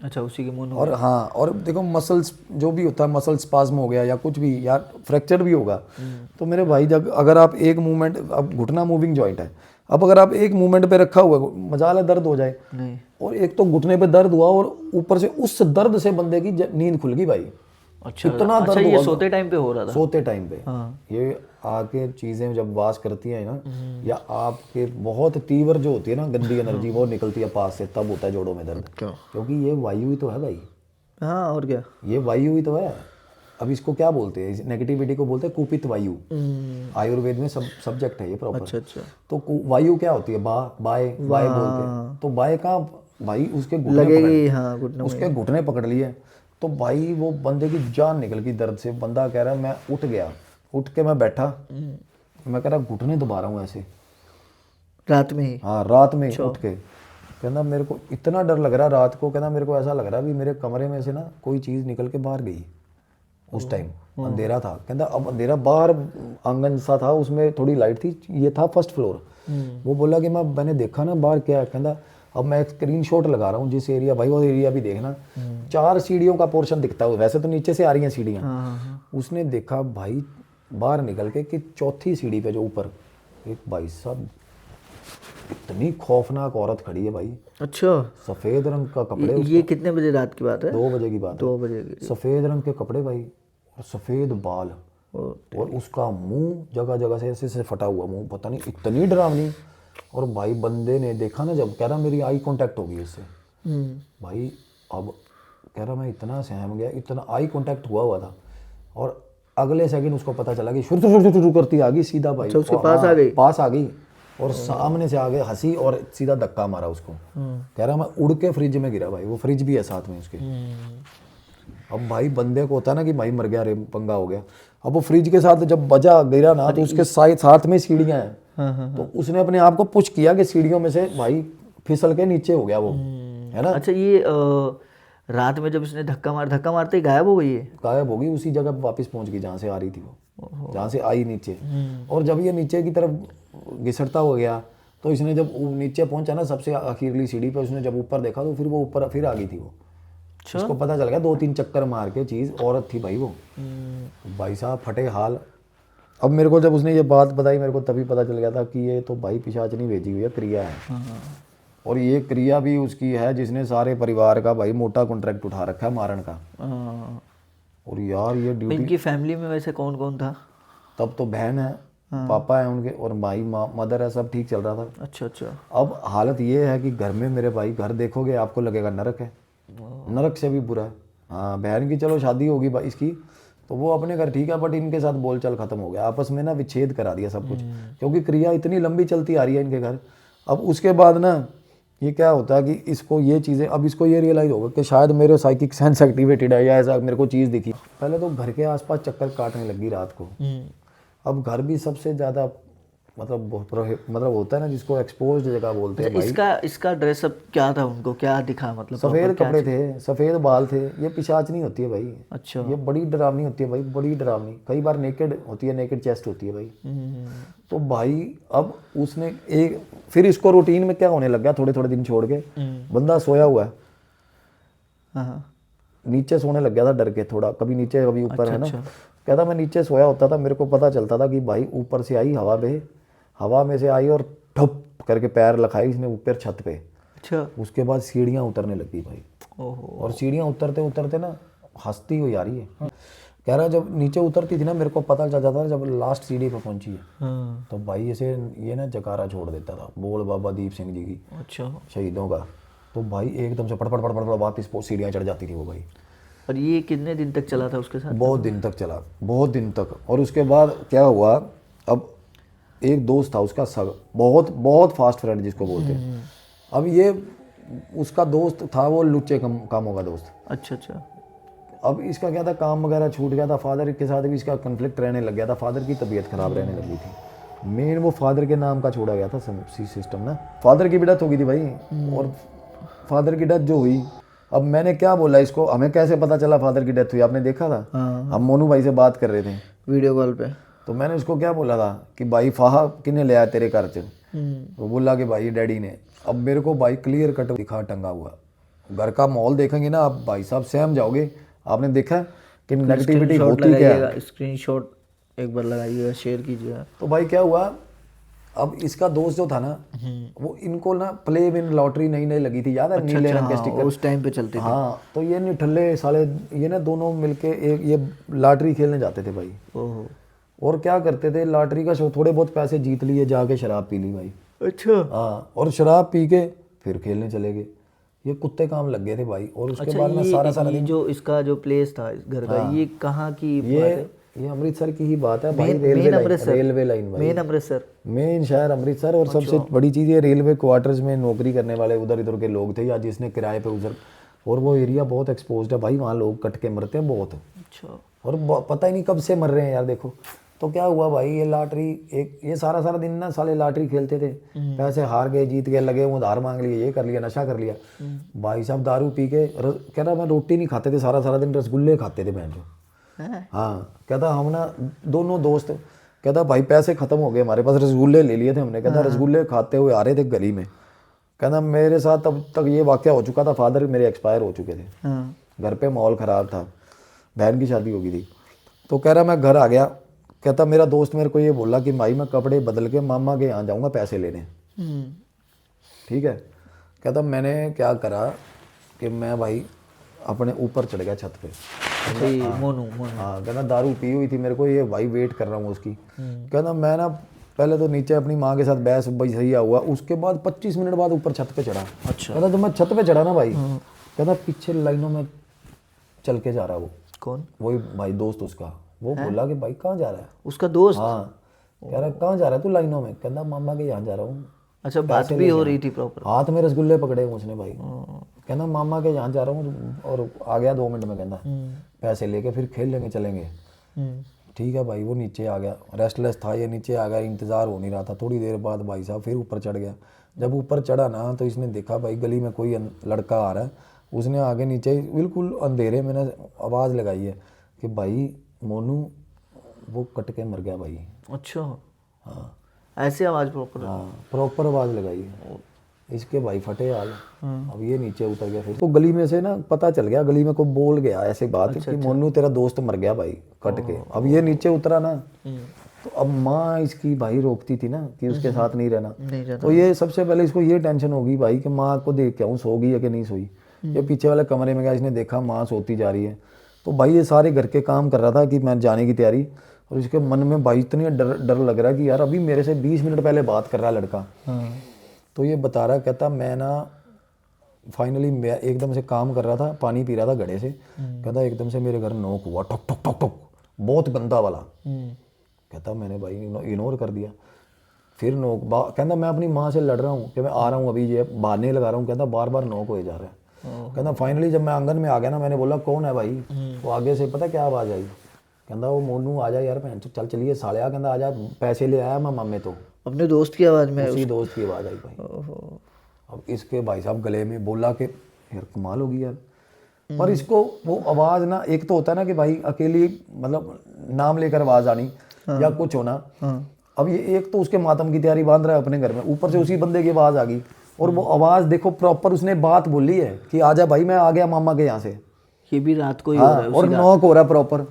S2: अच्छा उसी के मुंह।
S1: और हाँ, और देखो मसल्स जो भी होता है, मसल स्पाज्म हो गया या कुछ भी, या फ्रैक्चर भी होगा। तो मेरे भाई जब अगर आप एक मूवमेंट, अब घुटना मूविंग जॉइंट है, अब अगर आप एक मूवमेंट पे रखा हुआ है, मजाल है दर्द हो जाए नहीं। और एक तो घुटने पे दर्द हुआ और ऊपर से उस दर्द से बंदे की नींद खुल गई भाई।
S2: अच्छा
S1: इतना
S2: अच्छा,
S1: दर्द
S2: ये
S1: हुआ
S2: सोते टाइम पे हो रहा था?
S1: सोते टाइम पे।
S2: हाँ।
S1: ये आके चीजें जब वास करती हैं ना, या आपके बहुत तीव्र जो होती है ना गंदी एनर्जी वो निकलती है पास से, तब होता है जोड़ों में दर्द। क्योंकि ये वायु ही तो है भाई,
S2: हाँ और क्या।
S1: ये वायु ही तो है। अब इसको क्या बोलते हैं, नेगेटिविटी को बोलते हैं कुपित वायु। आयुर्वेद में सब्जेक्ट है ये प्रॉपर।
S2: अच्छा अच्छा।
S1: तो वायु क्या होती है, बाय बाय बोलते हैं। तो बाय का भाई उसके घुटने
S2: लगेगी, हाँ घुटने में।
S1: उसके घुटने पकड़ लिए। तो भाई वो बंदे की जान निकल गई दर्द से। बंदा कह रहा है मैं उठ गया, उठ के मैं बैठा, मैं कह रहा घुटने दबा रहा हूँ ऐसे,
S2: रात में ही?
S1: हाँ रात में उठ के। कहना मेरे को इतना डर लग रहा रात को, कहना मेरे को ऐसा लग रहा भी मेरे कमरे में से ना कोई चीज़ निकल के बाहर गई। उस टाइम अंधेरा था, कहता अब अंधेरा, बाहर आंगन सा था उसमें थोड़ी लाइट थी, ये था फर्स्ट फ्लोर। वो बोला कि मैंने देखा ना बाहर क्या है, कहता अब मैं एक स्क्रीनशॉट लगा रहा हूँ जिस एरिया, भाई वो एरिया भी देखना, 4 सीढ़ियों का पोर्शन दिखता है, वैसे तो नीचे से आ रही हैं सीढ़ियाँ। उसने देखा भाई बाहर निकल के कि चौथी सीढ़ी पे जो ऊपर एक भाई साहब, इतनी खौफनाक औरत खड़ी है भाई।
S2: अच्छा,
S1: सफेद रंग का कपड़े,
S2: ये कितने बजे रात की बात है?
S1: 2 बजे की बात है।
S2: 2 बजे की।
S1: सफेद रंग के कपड़े भाई, और सफेद बाल, और उसका मुंह जगह जगह से ऐसे फटा हुआ मुंह, पता नहीं इतनी डरावनी। और भाई बंदे ने देखा ना, जब कह रहा मेरी आई कांटेक्ट होगी उससे। भाई अब कह रहा मैं इतना सहम गया, इतना आई कांटेक्ट हुआ था, और अगले सेकंड उसको पता चला कि शुरू करती आ गई सीधा भाई।
S2: अच्छा, उसके पास आ गई?
S1: पास आ गई और सामने से आगे हंसी और सीधा धक्का मारा उसको। कह रहा मैं उड़ के फ्रिज में गिरा भाई, वो फ्रिज भी है साथ में उसके। अब भाई बंदे को होता है ना कि भाई मर गया रे, पंगा हो गया। अब वो फ्रिज के साथ जब बजा गिरा ना, तो उसके साथ में सीढ़ियां हैं। तो उसने अपने आप को पुश किया कि सीढ़ियों में से भाई फिसल के नीचे हो गया वो, है ना।
S2: अच्छा, ये रात में जब इसने धक्का मारते ही गायब हो गई है?
S1: गायब हो गई, उसी जगह वापस पहुंच गई जहाँ से आ रही थी वो, जहाँ से आई नीचे। और जब ये नीचे की तरफ घिसटता हो गया, तो इसने जब नीचे पहुंचा ना सबसे आखिरली सीढ़ी पे, उसने जब ऊपर देखा तो फिर वो ऊपर फिर आ गई थी वो। उसको पता चल गया, 2-3 चक्कर मार के चीज़ औरत थी भाई वो। भाई साहब फटे हाल। अब मेरे को जब उसने ये बात बताई, मेरे को तभी पता चल गया था कि ये तो भाई पिशाचनी भेजी हुई है, क्रिया है। और ये क्रिया भी उसकी है जिसने सारे परिवार का भाई मोटा कॉन्ट्रैक्ट उठा रखा है मारण का। और यार ये ड्यूटी,
S2: इनकी फैमिली में वैसे कौन कौन था?
S1: तब तो बहन है, पापा है उनके, और भाई मदर है, सब ठीक चल रहा था।
S2: अच्छा अच्छा।
S1: अब हालत ये है कि घर में मेरे भाई, घर देखोगे आपको लगेगा नरक है, नरक से भी बुरा है। हाँ, बहन की चलो शादी होगी इसकी, तो वो अपने घर ठीक है, बट इनके साथ बोलचाल खत्म हो गया, आपस में ना विच्छेद करा दिया सब कुछ, क्योंकि क्रिया इतनी लंबी चलती आ रही है इनके घर। अब उसके बाद ना ये क्या होता है कि इसको ये चीज़ें, अब इसको ये रियलाइज़ होगा कि शायद मेरे साइकिक सेंस एक्टिवेटेड है, या ऐसा मेरे को चीज़ दिखी। पहले तो घर के आसपास चक्कर काटने लगी रात को। अब घर भी सबसे ज़्यादा मतलब होता है ना जिसको एक्सपोज्ड जगह बोलते हैं भाई।
S2: इसका ड्रेसअप क्या था, उनको क्या दिखा, मतलब
S1: सफ़ेद कपड़े थे, सफ़ेद बाल थे। ये पिशाचनी होती है भाई।
S2: अच्छा।
S1: ये बड़ी डरावनी होती है भाई, बड़ी डरावनी। कई बार नेकेड होती है, नेकेड चेस्ट होती है भाई। तो भाई अब उसने फिर इसको रूटीन में क्या होने लग गया, थोड़े थोड़े दिन छोड़ के बंदा सोया हुआ है, नीचे सोने लग गया था डर के, थोड़ा कभी नीचे कभी ऊपर, है ना। कहता मैं नीचे सोया होता था, मेरे को पता चलता था कि भाई ऊपर से आई हवा में से आई और ठप करके पैर लखाई इसने ऊपर छत पे।
S2: अच्छा।
S1: उसके बाद सीढ़ियाँ उतरने लगी भाई। और सीढ़ियाँ उतरते उतरते ना हंसती हुई आ रही है। कह रहा जब नीचे उतरती थी ना, मेरे को पता चल जाता था जब लास्ट सीढ़ी पे पहुंची है, तो भाई ऐसे ये ना जकारा छोड़ देता था, बोल बाबा दीप सिंह जी की,
S2: अच्छा,
S1: शहीदों का। तो भाई एकदम से पड़ वापस सीढ़ियाँ चढ़ जाती थी वो भाई।
S2: और ये कितने दिन तक चला था उसके साथ?
S1: बहुत दिन तक चला, बहुत दिन तक। और उसके बाद क्या हुआ, अब एक दोस्त था उसका बहुत फास्ट फ्रेंड जिसको बोलते हैं। अब ये उसका दोस्त था, वो लुच्चे कामों का दोस्त।
S2: अच्छा अच्छा।
S1: अब इसका क्या था, काम वगैरह छूट गया था, फादर के साथ भी इसका कन्फ्लिक्ट रहने लग गया था, फादर की तबीयत खराब रहने लगी थी। मेन वो फादर के नाम का छोड़ा गया था सिस्टम ना। फादर की भी डेथ हो गई थी भाई। और फादर की डेथ जो हुई, अब मैंने क्या बोला इसको, हमें कैसे पता चला फादर की डेथ हुई, आपने देखा था? हम मोनू भाई से बात कर रहे थे
S2: वीडियो कॉल पे,
S1: तो मैंने उसको क्या बोला था कि भाई फाहा किने ले आया तेरे घर च? वो बोला कि भाई डैडी ने। अब मेरे को भाई क्लियर कट दिखा टंगा हुआ, घर का माहौल देखेंगे ना आप भाई साहब सहम जाओगे। आपने देखा कि नेगेटिविटी होती क्या है।
S2: स्क्रीनशॉट एक बार लगाइएगा, शेयर कीजिएगा।
S1: तो भाई क्या हुआ, अब इसका दोस्त जो था ना, वो इनको ना प्ले विन लॉटरी नई नई लगी थी, याद है? नीले रंग के स्टिकर
S2: उस टाइम पे चलते थे।
S1: हाँ, तो ये निठल्ले साले ये ना दोनों मिलके एक ये लॉटरी खेलने जाते थे भाई।
S2: ओहो,
S1: और क्या करते थे, लॉटरी का शो, थोड़े बहुत पैसे जीत लिए, जाके शराब पी ली भाई।
S2: अच्छा
S1: हाँ, और शराब पी के फिर खेलने चले गए। ये कुत्ते काम लग गए थे भाई। और उसके बाद में सारा सारा
S2: ये जो इसका जो प्लेस था इस घर का, ये कहाँ की बात है?
S1: ये अमृतसर की ही बात है भाई।
S2: अमृतसर,
S1: रेलवे लाइन भाई,
S2: मेन अमृतसर,
S1: मेन शहर अमृतसर। और सबसे बड़ी चीज़ ये रेलवे क्वार्टर्स में नौकरी करने वाले उधर इधर के लोग थे, या जिसने किराए पे उधर। और वो एरिया बहुत एक्सपोज्ड है भाई, वहाँ लोग कट के मरते हैं बहुत।
S2: अच्छा,
S1: और पता ही नहीं कब से मर रहे हैं यार। देखो तो क्या हुआ भाई, ये लॉटरी एक ये सारा सारा दिन ना साले लॉटरी खेलते थे, पैसे हार गए, जीत गए, लगे वो उधार मांग लिए, ये कर लिया, नशा कर लिया। भाई साहब दारू पी के कह रहा मैं रोटी नहीं खाते थे सारा सारा दिन, रसगुल्ले खाते थे बहन जो। हाँ, कहता हम ना दोनों दोस्त, कहता भाई पैसे खत्म हो गए हमारे पास, रसगुल्ले ले लिए थे हमने। कहता रसगुल्ले खाते हुए आ रहे थे गली में। कहता मेरे साथ तब तक ये वाकया हो चुका था, फादर मेरे एक्सपायर हो चुके थे, घर पे माहौल ख़राब था, बहन की शादी हो गई थी। तो कह रहा मैं घर आ गया, कहता मेरा दोस्त मेरे को ये बोला कि भाई मैं कपड़े बदल के मामा के यहाँ जाऊँगा पैसे लेने। ठीक है, कहता मैंने क्या करा कि मैं भाई अपने ऊपर चढ़ गया छत पे।
S2: मोनू
S1: हाँ, कहना दारू पी हुई थी मेरे को, ये भाई वेट कर रहा हूँ उसकी। कहना मैं ना पहले तो नीचे अपनी माँ के साथ बहस भैया हुआ, उसके बाद 25 मिनट बाद ऊपर छत पे चढ़ा।
S2: अच्छा,
S1: कहता तो मैं छत पे चढ़ा ना भाई, कहता पीछे लाइनों में चल के जा रहा वो।
S2: कौन?
S1: वही भाई दोस्त उसका। वो बोला कि भाई कहाँ जा रहा है?
S2: उसका दोस्त?
S1: हाँ, कह रहा कहाँ जा रहा है तू लाइनों में? कहता मामा के यहाँ जा रहा हूँ।
S2: अच्छा, बात भी हो रही थी प्रॉपर?
S1: हाथ में रसगुल्ले पकड़े हुए उसने भाई। कहना मामा के यहाँ जा रहा हूँ, और आ गया 2 मिनट में। कहना पैसे लेके फिर खेल लेंगे, चलेंगे। ठीक है भाई, वो नीचे आ गया, रेस्टलेस था ये, नीचे आ गया, इंतज़ार हो नहीं रहा था। थोड़ी देर बाद भाई साहब फिर ऊपर चढ़ गया। जब ऊपर चढ़ा ना तो इसने देखा भाई गली में कोई लड़का आ रहा है। उसने आगे नीचे बिल्कुल अंधेरे में ना आवाज़ लगाई है कि भाई मोनू वो कट के मर गया भाई।
S2: अच्छा,
S1: हाँ,
S2: ऐसे आवाज़ प्रॉपर?
S1: हाँ, प्रॉपर आवाज़ लगाई है। इसके भाई फटे हाल। अब ये नीचे उतर गया। फिर तो गली में से ना पता चल गया, गली में को बोल गया ऐसे बात कि मोनू तेरा दोस्त मर गया भाई कट के। अब ये नीचे उतरा ना, तो अब माँ इसकी भाई रोकती थी ना कि उसके साथ नहीं रहना। तो ये सबसे पहले इसको ये टेंशन होगी भाई कि माँ को देख के आऊँ सो गई है कि नहीं सोई। ये पीछे वाले कमरे में गया, इसने देखा माँ सोती जा रही है। तो भाई ये सारे घर के काम कर रहा था कि मैं जाने की तैयारी, और इसके मन में भाई इतनी डर लग रहा है कि यार अभी मेरे से 20 मिनट पहले बात कर रहा है लड़का। तो ये बता रहा, कहता मैं ना फाइनली मैं एकदम से काम कर रहा था, पानी पी रहा था घड़े से। कहता एकदम से मेरे घर नॉक हुआ, ठक ठक ठक ठक, बहुत गंदा वाला। कहता मैंने भाई इग्नोर कर दिया। फिर नॉक, कहता मैं अपनी माँ से लड़ रहा हूँ कि मैं आ रहा हूँ अभी, ये बहाने लगा रहा हूँ। कहता बार बार नॉक हो जा रहा है। कहता फाइनली जब मैं आंगन में आ गया ना, मैंने बोला कौन है भाई? तो आगे से पता क्या आवाज़ आई? कहता वो मोनू आ जा यार, चल चलिए सालिया। कहता आ जा, पैसे ले आया मैं मामे। तो
S2: अपने दोस्त की आवाज़ में?
S1: उसी दोस्त की आवाज़ आई भाई। अब इसके भाई साहब गले में बोला कि यार कमाल होगी यार। पर इसको वो आवाज़ ना, एक तो होता है ना कि भाई अकेली मतलब नाम लेकर आवाज़ आनी या कुछ होना। अब ये एक तो उसके मातम की तैयारी बांध रहा है अपने घर में, ऊपर से उसी बंदे की आवाज़ आ गई। और वो आवाज़ देखो प्रॉपर उसने बात बोली है कि आजा भाई मैं आ गया मामा के यहाँ से।
S2: ये भी रात को ही हो रहा है?
S1: और नॉक हो रहा है प्रॉपर।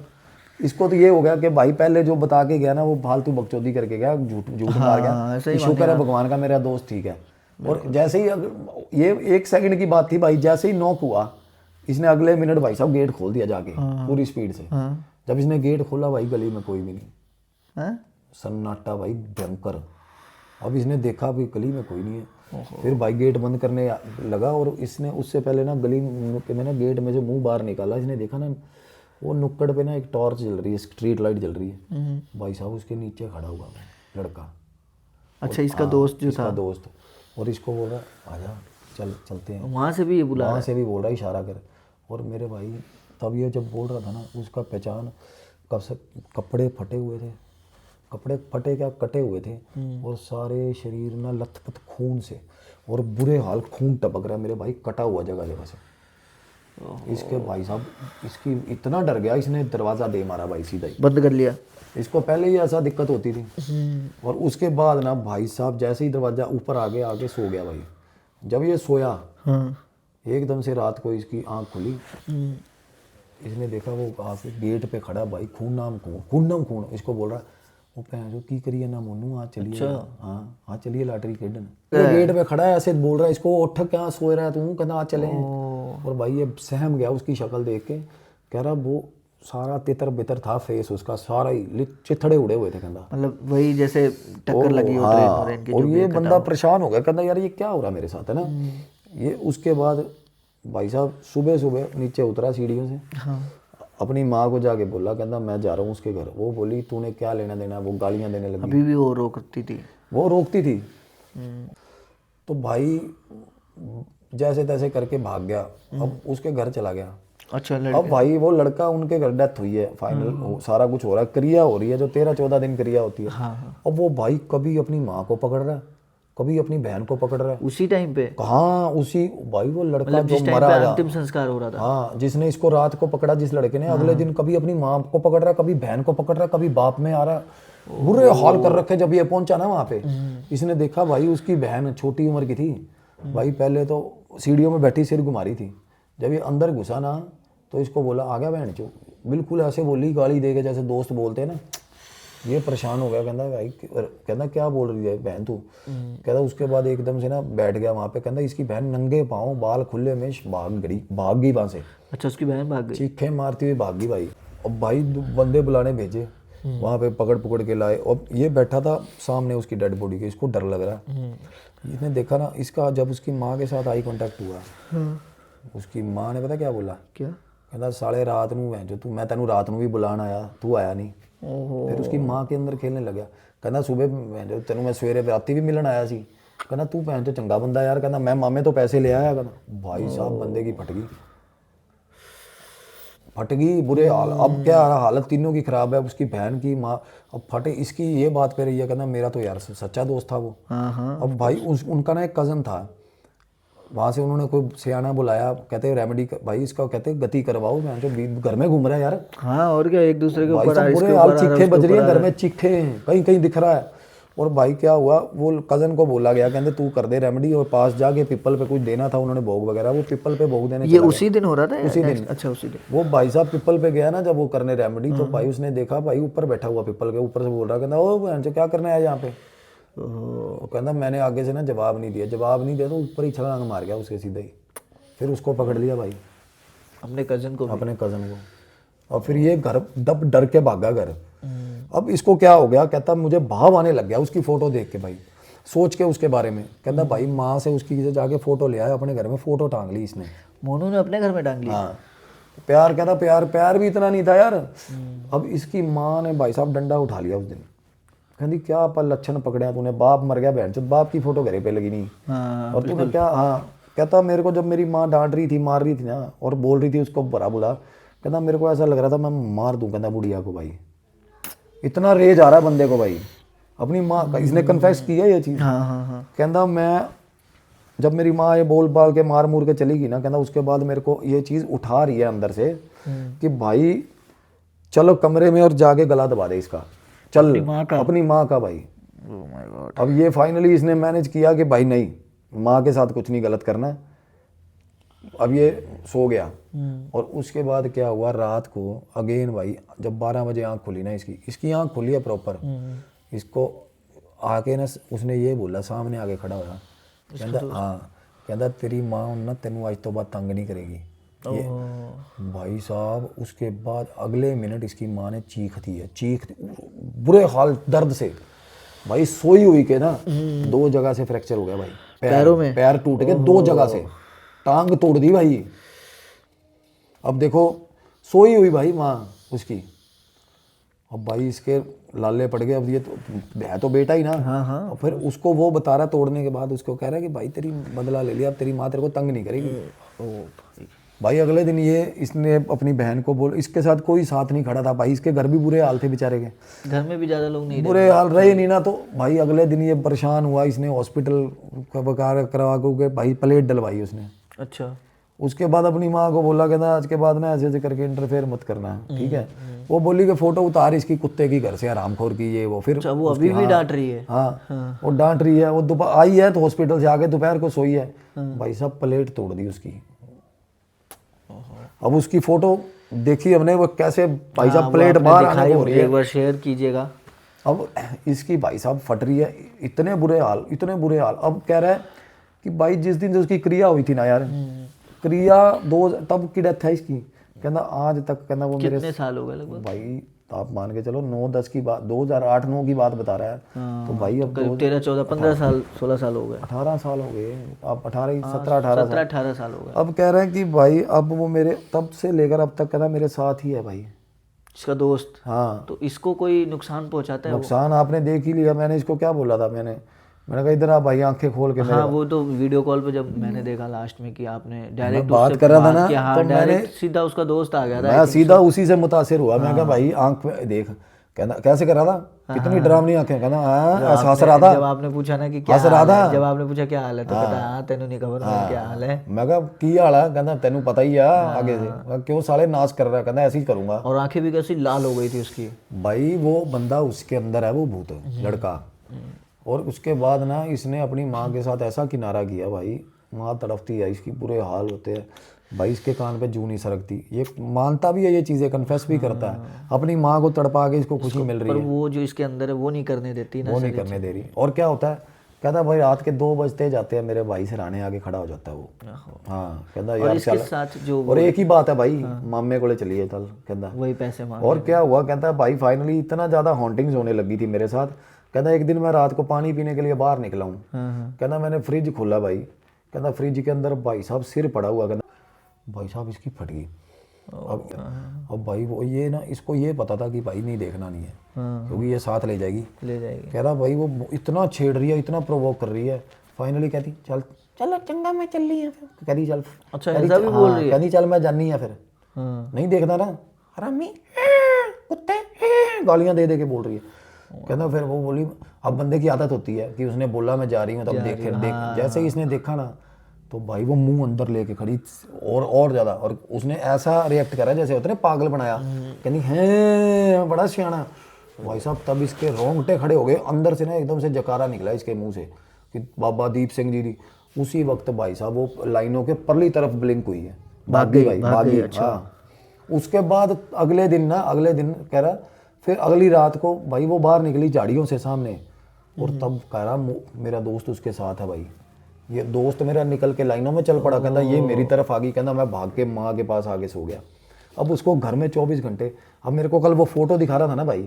S1: इसको तो ये हो गया कि भाई पहले जो बता के गया ना वो फालतू बकचोदी करके गया, झूठ मार गया। शुक्र है भगवान का मेरा दोस्त ठीक है। और जैसे ही ये 1 सेकंड की बात थी भाई, जैसे ही नॉक हुआ इसने अगले मिनट भाई साहब गेट खोल दिया जाके पूरी स्पीड से। जब इसने गेट खोला भाई गली में कोई भी नहीं, सन्नाटा भाई भयंकर। अब इसने देखा भाई गली में कोई नहीं है। फिर भाई गेट बंद करने लगा, और इसने उससे पहले ना गली में ना गेट में जो मुंह बाहर निकाला, इसने देखा ना वो नुक्कड़ पे ना एक टॉर्च जल रही है, स्ट्रीट लाइट जल रही है। भाई साहब उसके नीचे खड़ा हुआ लड़का।
S2: अच्छा, इसका दोस्त जो था?
S1: दोस्त। और इसको बोल रहा आजा चलते हैं।
S2: वहाँ से भी ये बुला,
S1: वहाँ से भी बोल रहा इशारा कर। और मेरे भाई तब ये जब बोल रहा था ना, उसका पहचान कब से कपड़े फटे हुए थे, कपड़े फटे क्या कटे हुए थे, और सारे शरीर में लथपथ खून से, और बुरे हाल, खून टपक रहा है मेरे भाई, कटा हुआ जगह जगह से। इसके भाई साहब इसकी इतना डर गया, इसने दरवाज़ा दे मारा भाई, सीधा ही
S2: बंद कर लिया।
S1: इसको पहले ही ऐसा दिक्कत होती थी। और उसके बाद ना भाई साहब जैसे ही दरवाज़ा ऊपर आगे सो गया भाई। जब ये सोया एकदम से रात को इसकी आँख खुली, इसने देखा वो गेट पे खड़ा भाई, खून नाम खून। इसको बोल रहा वो भैन जो की करिए ना मोनू आज चलिए हाँ हाँ चलिए लॉटरी खेडन गेट पे खड़ा है ऐसे बोल रहा है इसको उठ क्या सोए रहा है तू कहना आज चले और भाई ये सहम गया उसकी शक्ल देख के कह रहा वो सारा तितर बितर था फेस उसका सारा ही चिथड़े उड़े हुए थे कहना
S2: मतलब वही जैसे टक्कर लगी हो ट्रेन और इनके
S1: और ये बंदा परेशान हो गया कहना यार ये क्या हो रहा मेरे साथ है ना ये उसके बाद भाई साहब सुबह सुबह नीचे उतरा सीढ़ियों से
S2: हाँ
S1: अपनी माँ को जाके बोला कहना मैं जा रहा हूँ उसके घर वो बोली तूने क्या लेना देना वो गालियाँ देने लगी
S2: अभी भी वो रोकती थी
S1: वो रोकती थी तो भाई जैसे तैसे करके भाग गया अब उसके घर चला गया
S2: अच्छा
S1: अब भाई वो लड़का उनके घर डेथ हुई है फाइनल सारा कुछ हो रहा है क्रिया हो रही है जो 13-14 दिन क्रिया होती है अब वो भाई कभी अपनी माँ को पकड़ रहा है कभी अपनी बहन को पकड़ रहा है
S2: उसी टाइम पे
S1: हाँ उसी भाई वो लड़का जो
S2: जिस टाइम
S1: मरा
S2: पे अंतिम संस्कार हो रहा था
S1: हाँ जिसने इसको रात को पकड़ा जिस लड़के ने अगले दिन कभी अपनी माँ को पकड़ रहा कभी बहन को पकड़ रहा कभी बाप में आ रहा बुरे हाल कर रखे जब ये पहुंचा ना वहां पे इसने देखा भाई उसकी बहन छोटी उम्र की थी भाई पहले तो सीढ़ियों में बैठी सिर घुमा रही थी जब ये अंदर घुसा ना तो इसको बोला आ गया बहन चो बिल्कुल ऐसे बोली गाली दे के जैसे दोस्त बोलते हैं ना ये परेशान हो गया कहता भाई कहता क्या बोल रही है बहन तू कहता उसके बाद एकदम से ना बैठ गया वहां पे कहता इसकी बहन नंगे पाँव बाल खुले में भाग गई वहां से
S2: अच्छा उसकी बहन भाग गई
S1: चीखे मारती हुई भाग गई भाई अब भाई बंदे बुलाने भेजे वहां पे पकड़ के लाए और ये बैठा था सामने उसकी डेड बॉडी के इसको डर लग रहा इसने देखा ना इसका जब उसकी माँ के साथ आई कांटेक्ट हुआ उसकी माँ ने पता क्या बोला
S2: क्या
S1: कहता साले रात नूं है जो तू मैं तेनू रात नूं भी बुलान आया तू आया नहीं फिर उसकी माँ के अंदर खेलने लगा कहना सुबह जो तेनू मैं सवेरे राती भी मिलन आया सी कहना तू भैन चो चंगा बंदा यार कहना मैं मामे तो पैसे ले आया कहना भाई साहब बंदे की फट गई बुरे हाल अब क्या हालत तीनों की खराब है उसकी बहन की माँ अब फटे इसकी ये बात कर रही है कहना मेरा तो यार सच्चा दोस्त था वो अब भाई उनका ना एक कज़न था वहाँ से उन्होंने कोई सियाना बुलाया कहते रेमेडी भाई इसका कहते गति करवाओ मैं जो घर में घूम रहा है यार
S2: हाँ और क्या एक दूसरे के
S1: भाई
S2: ऊपर
S1: सब बुरे हाल चीखे बज रही है घर में चीखे कहीं कहीं दिख रहा है और भाई क्या हुआ वो कज़न को बोला गया कहते तू कर दे रेमेडी और पास जाके पीपल पे कुछ देना था उन्होंने भोग वगैरह वो पीपल पे भोग देने
S2: ये उसी दिन हो रहा था
S1: उसी दिन
S2: अच्छा उसी दिन
S1: वो भाई साहब पीपल पे गया ना जब वो करने रेमेडी तो भाई उसने देखा भाई ऊपर बैठा हुआ पीपल के ऊपर से बोल रहा कहता ओ बहन क्या करने आया यहाँ पे वो कहता मैंने आगे से ना जवाब नहीं दिया तो ऊपर ही छलांग मार गया उसके सीधे ही फिर उसको पकड़ लिया भाई
S2: अपने कज़न को
S1: और फिर ये घर दब डर के भागा घर अब इसको क्या हो गया कहता मुझे भाव आने लग गया उसकी फोटो देख के भाई सोच के उसके बारे में कहता भाई माँ से उसकी से जाके फोटो ले आया अपने घर में फोटो टांग ली इसने
S2: मोनू ने अपने घर में टांग ली
S1: हाँ प्यार कहता प्यार भी इतना नहीं था यार अब इसकी माँ ने भाई साहब डंडा उठा लिया उस दिन कहती क्या पर लक्षण पकड़े तूने बाप मर गया बहन चोद बाप की फोटो घरे पे लगी नहीं और तूने क्या हाँ कहता मेरे को जब मेरी माँ डांट रही थी मार रही थी ना और बोल रही थी उसको बुरा बुला कहता मेरे को ऐसा लग रहा था मैं मार दूं कहता बुढ़िया को भाई इतना रेज आ रहा है बंदे को भाई अपनी माँ का इसने कन्फेस किया ये चीज़ कहता मैं जब मेरी माँ ये बोल बाल के मार मूर के चली गई ना कहता उसके बाद मेरे को ये चीज़ उठा रही है अंदर से कि भाई चलो कमरे में और जाके गला दबा दे इसका चल अपनी माँ का भाई अब ये फाइनली इसने मैनेज किया कि भाई नहीं माँ के साथ कुछ नहीं गलत करना है अब ये सो गया और उसके बाद क्या हुआ रात को अगेन भाई जब 12 बजे आँख खुली ना इसकी आँख खुली है प्रॉपर इसको आके ना उसने ये बोला सामने आके खड़ा हुआ कहता हाँ कहता तेरी माँ ना तेनू आज तो बाद तंग नहीं करेगी ये भाई साहब उसके बाद अगले मिनट इसकी माँ ने चीख बुरे हाल दर्द से भाई सोई हुई के ना 2 जगह से फ्रैक्चर हो गया भाई
S2: पैरों में
S1: पैर टूट गए 2 जगह से टांग तोड़ दी भाई अब देखो सोई हुई भाई माँ उसकी अब भाई इसके लाले पड़ गए अब ये तो है तो बेटा ही ना और फिर उसको वो बता रहा तोड़ने के बाद उसको कह रहा है कि भाई तेरी बदला ले लिया अब तेरी माँ तेरे को तंग नहीं करेगी भाई अगले दिन ये इसने अपनी बहन को बोल इसके साथ कोई साथ नहीं खड़ा था भाई इसके घर भी बुरे हाल थे बेचारे के
S2: घर में भी ज़्यादा लोग नहीं
S1: बुरे हाल रहे नहीं ना तो भाई अगले दिन ये परेशान हुआ इसने हॉस्पिटल का बकार करवा के भाई प्लेट डलवाई उसने
S2: अच्छा
S1: उसके बाद अपनी माँ को बोला कहता आज के बाद ना ऐसे करके इंटरफेयर मत करना ठीक है वो बोली कि फोटो उतार इसकी कुत्ते की घर से आरामखोर की ये वो फिर
S2: वो अभी भी डांट रही है
S1: हाँ वो डांट रही है वो दोपहर आई है तो हॉस्पिटल से आके दोपहर को सोई है भाई साहब प्लेट तोड़ दी उसकी अब उसकी फोटो देखी हमने वो कैसे भाई साहब प्लेट बाहर आने को हो रही है
S2: एक बार शेयर कीजिएगा
S1: अब इसकी भाई साहब फट रही है, इतने बुरे हाल, इतने बुरे हाल। अब कह रहा है कि भाई जिस दिन से उसकी क्रिया हुई थी ना यार, क्रिया तब की डेथ है इसकी, कहना आज तक कहना वो मेरे
S2: कितने साल हो गए लगभग?
S1: भाई आप मान के चलो 9-10 की बात, 2008-9 की बात बता रहा है। तो भाई अब
S2: 13 14 15 साल 16 साल हो गए,
S1: 18 साल हो गए, अब 17
S2: 18 साल हो गए।
S1: अब कह रहे हैं कि भाई अब वो मेरे तब से लेकर अब तक कहना मेरे साथ ही है भाई।
S2: इसका दोस्त?
S1: हाँ,
S2: तो इसको कोई नुकसान पहुंचाता है वो?
S1: नुकसान आपने देख ही लिया। मैंने इसको क्या बोला था, मैंने कहा इधर आ भाई, आंखें खोल के
S2: हाँ, वो तो वीडियो कॉल पे जब मैंने देखा लास्ट में कि आपने डायरेक्ट
S1: बात कर रहा था ना,
S2: हाँ,
S1: तो
S2: डायरेक्ट सीधा उसका दोस्त आ गया था।
S1: मैं सीधा उसी से मुतासिर हुआ। मैं कहा भाई आंख में देख, कहना कैसे कर रहा था, कितनी डरावनी आंखें, कहना हाँ हंस रहा था।
S2: जब आपने पूछा ना कि क्या
S1: हंस रहा
S2: हाल है,
S1: था।
S2: जब आपने पूछा क्या हाल है तो कहता हाँ तेनू नहीं खबर मेरा क्या हाल है।
S1: मैं कहा की हाल है, कहना तेनू पता ही है आगे से। मैं कहा, क्यों साले नाश कर रहा है, कहना ऐसे ही करूंगा।
S2: और आंखें भी कैसी लाल हो गई थी उसकी।
S1: भाई वो बंदा उसके अंदर है, वो भूत लड़का। और उसके बाद ना इसने अपनी माँ के साथ ऐसा किनारा किया भाई, माँ तड़पती है, इसकी बुरे हाल होते हैं भाई, इसके कान पे जूं नहीं सरकती। ये मानता भी है ये चीज़ें, कन्फेस भी करता है, अपनी माँ को तड़पा के इसको खुशी मिल रही
S2: पर
S1: है,
S2: वो जो इसके अंदर है वो नहीं करने देती ना।
S1: वो नहीं करने दे रही। और क्या होता है, कहता भाई रात के 2 बजते जाते हैं, मेरे भाई सिरहाने आगे खड़ा हो जाता है वो। हाँ, कहता
S2: और
S1: यार
S2: इसके साथ जो
S1: और एक ही बात है भाई, मामे को ले चलिए चल, कहता
S2: वही पैसे मांग।
S1: और क्या हुआ, कहता है भाई फाइनली इतना ज़्यादा हॉन्टिंग्स होने लगी थी मेरे साथ। कहता एक दिन मैं रात को पानी पीने के लिए बाहर निकला हूँ, कहता मैंने फ्रिज खोला भाई, कहता फ्रिज के अंदर भाई साहब सिर पड़ा हुआ, कहता भाई साहब इसकी फट गई। अब भाई वो ये ना, इसको ये पता था कि भाई नहीं देखना नहीं है, क्योंकि ये साथ ले जाएगी।
S2: कह
S1: रहा भाई वो इतना छेड़ रही है, इतना प्रोवोक कर रही है, फाइनली कहती चल चलो चंगा मैं चल रही है, फिर कहती चल।
S2: अच्छा ऐसा भी बोल रही है?
S1: कहती चल मैं जानी है, फिर नहीं देखना ना, हरामी कुत्ते, गालियां दे दे के बोल रही है। कहता फिर वो बोली, अब बंदे की आदत होती है कि उसने बोला मैं जा रही हूँ, तब देख जैसे ही इसने देखा ना, तो भाई वो मुंह अंदर लेके खड़ी और ज़्यादा, और उसने ऐसा रिएक्ट करा जैसे होते ना पागल बनाया, कहनी है बड़ा सियाना। भाई साहब तब इसके रोंगटे खड़े हो गए, अंदर से ना एकदम से जकारा निकला इसके मुंह से कि बाबा दीप सिंह जी। उसी वक्त भाई साहब वो लाइनों के परली तरफ ब्लिंक हुई है, भाग गई भाई, भाग गई। हाँ, उसके बाद अगले दिन कह रहा, फिर अगली रात को भाई वो बाहर निकली झाड़ियों से सामने, और तब कह रहा मेरा दोस्त उसके साथ है भाई। ये दोस्त मेरा निकल के लाइनों में चल पड़ा, कहता ये मेरी तरफ आ गई, कहता मैं भाग के माँ के पास आगे सो गया। अब उसको घर में 24 घंटे, अब मेरे को कल वो फोटो दिखा रहा था ना भाई,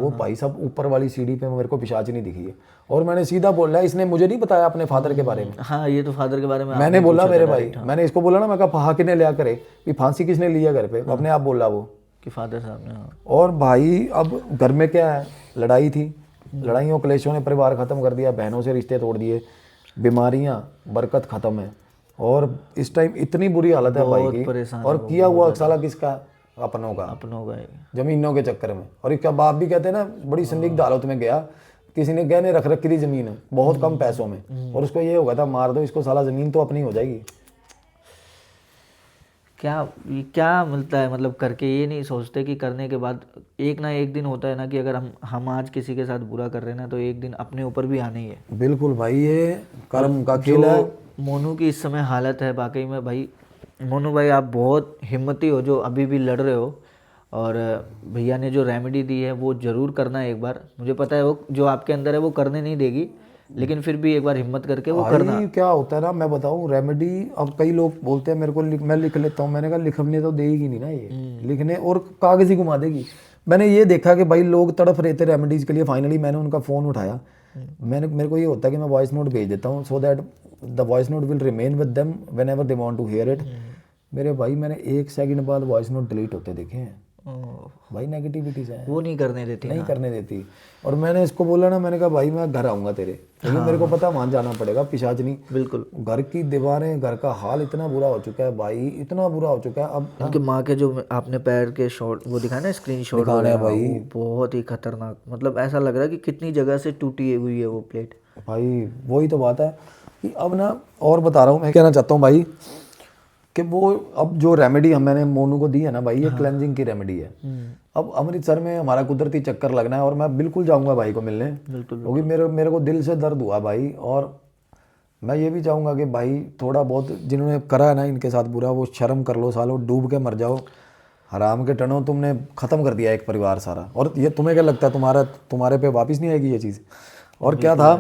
S1: वो भाई साहब ऊपर वाली सीढ़ी पे मेरे को पिशाच नहीं दिखी है। और मैंने सीधा बोला, इसने मुझे नहीं बताया अपने फादर के बारे में।
S2: हाँ, ये तो फादर के बारे में
S1: मैंने बोला मेरे भाई, मैंने इसको बोला ना, मैं कहा फहा किने लिया करे कि फांसी किसने लिया घर पे, अपने आप बोला वो
S2: कि फादर साहब ने।
S1: और भाई अब घर में क्या है, लड़ाई थी, लड़ाइयों क्लेशों ने परिवार ख़त्म कर दिया, बहनों से रिश्ते तोड़ दिए, बीमारियां, बरकत ख़त्म है, और इस टाइम इतनी बुरी हालत है भाई की। और किया हुआ साला किसका, अपनों का, जमीनों के चक्कर में। और इसका बाप भी कहते हैं ना, बड़ी संदिग्ध हालत में गया, किसी ने गहने रख रखी थी जमीन बहुत कम पैसों में, और उसको ये हो गया था मार दो इसको साला, जमीन तो अपनी हो जाएगी।
S2: क्या मिलता है मतलब करके, ये नहीं सोचते कि करने के बाद एक ना एक दिन होता है ना कि अगर हम आज किसी के साथ बुरा कर रहे हैं ना, तो एक दिन अपने ऊपर भी आना ही है।
S1: बिल्कुल भाई, ये कर्म का खेल है।
S2: मोनू की इस समय हालत है वाकई में भाई, मोनू भाई आप बहुत हिम्मती हो जो अभी भी लड़ रहे हो, और भैया ने जो रेमेडी दी है वो ज़रूर करना है एक बार। मुझे पता है वो जो आपके अंदर है वो करने नहीं देगी, लेकिन फिर भी एक बार हिम्मत करके वो करना।
S1: क्या होता है ना, मैं बताऊं रेमेडी, अब कई लोग बोलते हैं मेरे को मैं लिख लेता हूँ, मैंने कहा लिखने तो देगी नहीं ना ये, लिखने और कागज ही घुमा देगी। मैंने ये देखा कि भाई लोग तड़फ रहे थे रेमेडीज के लिए, फाइनली मैंने उनका फ़ोन उठाया, मेरे को ये होता है कि मैं वॉइस नोट भेज देता हूँ, so that the voice note will remain with them whenever they want to hear it. मेरे भाई मैंने 1 सेकंड बाद वॉइस नोट डिलीट होते देखे हैं भाई, नेगेटिविटीज है
S2: वो नहीं करने देती,
S1: नहीं करने देती। और मैंने इसको बोला ना, मैंने कहा भाई मैं घर आऊँगा तेरे, क्योंकि मेरे को पता वहाँ जाना पड़ेगा, पिशाच नहीं।
S2: बिल्कुल,
S1: घर की दीवारें, घर का हाल इतना बुरा हो चुका है भाई, इतना बुरा हो चुका है। अब
S2: उनके माँ के जो आपने पैर के शॉट वो दिखाया ना, स्क्रीन शॉट भाई, बहुत ही खतरनाक, मतलब ऐसा लग रहा है कि कितनी जगह से टूटी हुई है वो प्लेट
S1: भाई। वही तो बात है कि अब ना, और बता रहा हूँ मैं, कहना चाहता हूँ भाई कि वो अब जो रेमेडी मैंने मोनू को दी है ना भाई, ये क्लेंजिंग की रेमेडी है। अब अमृतसर में हमारा कुदरती चक्कर लगना है, और मैं बिल्कुल जाऊंगा भाई को मिलने, क्योंकि मेरे को दिल से दर्द हुआ भाई। और मैं ये भी चाहूँगा कि भाई थोड़ा बहुत जिन्होंने करा है ना इनके साथ बुरा, वो शर्म कर लो सालो, डूब के मर जाओ। हराम के टनों तुमने ख़त्म कर दिया एक परिवार सारा। और ये तुम्हें क्या लगता है तुम्हारे पे वापस नहीं आएगी ये चीज़? और क्या था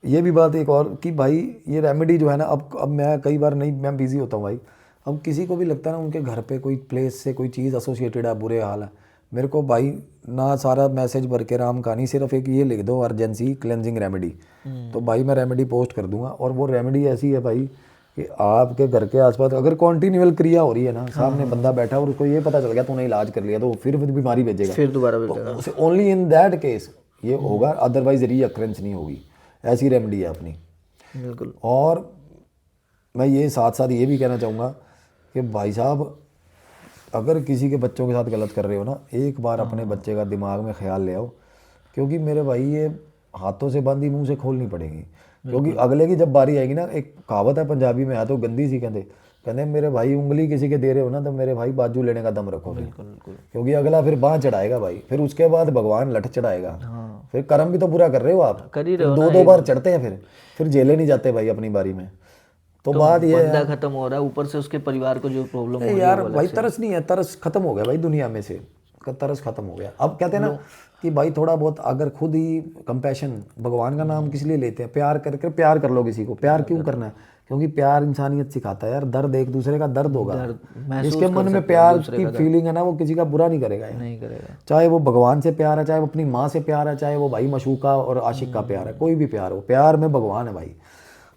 S1: ये भी बात एक और कि भाई ये रेमेडी जो है ना, अब मैं कई बार नहीं, मैं बिज़ी होता हूँ भाई, अब किसी को भी लगता है ना उनके घर पे कोई प्लेस से कोई चीज़ एसोसिएटेड है, बुरे हाल है, मेरे को भाई ना सारा मैसेज भर के राम कहानी, सिर्फ एक ये लिख दो अर्जेंसी क्लेंजिंग रेमेडी, तो भाई मैं रेमेडी पोस्ट कर दूंगा। और वो रेमेडी ऐसी है भाई कि आपके घर के आसपास अगर कॉन्टिन्यूअल क्रिया हो रही है ना, सामने बंदा बैठा और उसको ये पता चल गया तूने इलाज कर लिया, तो फिर बीमारी भेजेगा,
S2: फिर दोबारा भेजेगा।
S1: ओनली इन दैट केस ये होगा, अदरवाइज रीअक्रेंस नहीं होगी। ऐसी रेमेडी है अपनी।
S2: बिल्कुल।
S1: और मैं ये साथ साथ ये भी कहना चाहूँगा कि भाई साहब अगर किसी के बच्चों के साथ गलत कर रहे हो ना, एक बार अपने बच्चे का दिमाग में ख्याल ले आओ, क्योंकि मेरे भाई ये हाथों से बंदी मुंह से खोलनी पड़ेगी, क्योंकि अगले की जब बारी आएगी ना, एक कहावत है पंजाबी में, है तो गंदी सी, कहते मेरे भाई उंगली किसी के दे रहे हो ना, तो मेरे भाई बाजू लेने का दम रखो फिर, क्योंकि अगला फिर बाँह चढ़ाएगा भाई, फिर उसके बाद भगवान लठ चढ़ाएगा। फिर कर्म भी तो पूरा कर रहे हो आप,
S2: कर ही रहे हो,
S1: 2 बार चढ़ते हैं, फिर जेले नहीं जाते भाई अपनी बारी में। तो बात ये
S2: बंदा खत्म हो रहा है, ऊपर से उसके परिवार को जो प्रॉब्लम हो रही है
S1: यार भाई तरस नहीं है, तरस खत्म हो गया भाई दुनिया में से, तरस खत्म हो गया। अब कहते हैं ना कि भाई थोड़ा बहुत अगर खुद ही कंपैशन, भगवान का नाम किस लिए लेते हैं, प्यार करके प्यार कर लो किसी को। प्यार क्यों करना है? क्योंकि प्यार इंसानियत सिखाता है यार, दर्द एक दूसरे का दर्द होगा, जिसके मन में प्यार की फीलिंग है ना, वो किसी का बुरा नहीं करेगा यार,
S2: नहीं करेगा।
S1: चाहे वो भगवान से प्यार है, चाहे वो अपनी माँ से प्यार है, चाहे वो भाई मशूका और आशिक का प्यार है, कोई भी प्यार हो, प्यार में भगवान है भाई।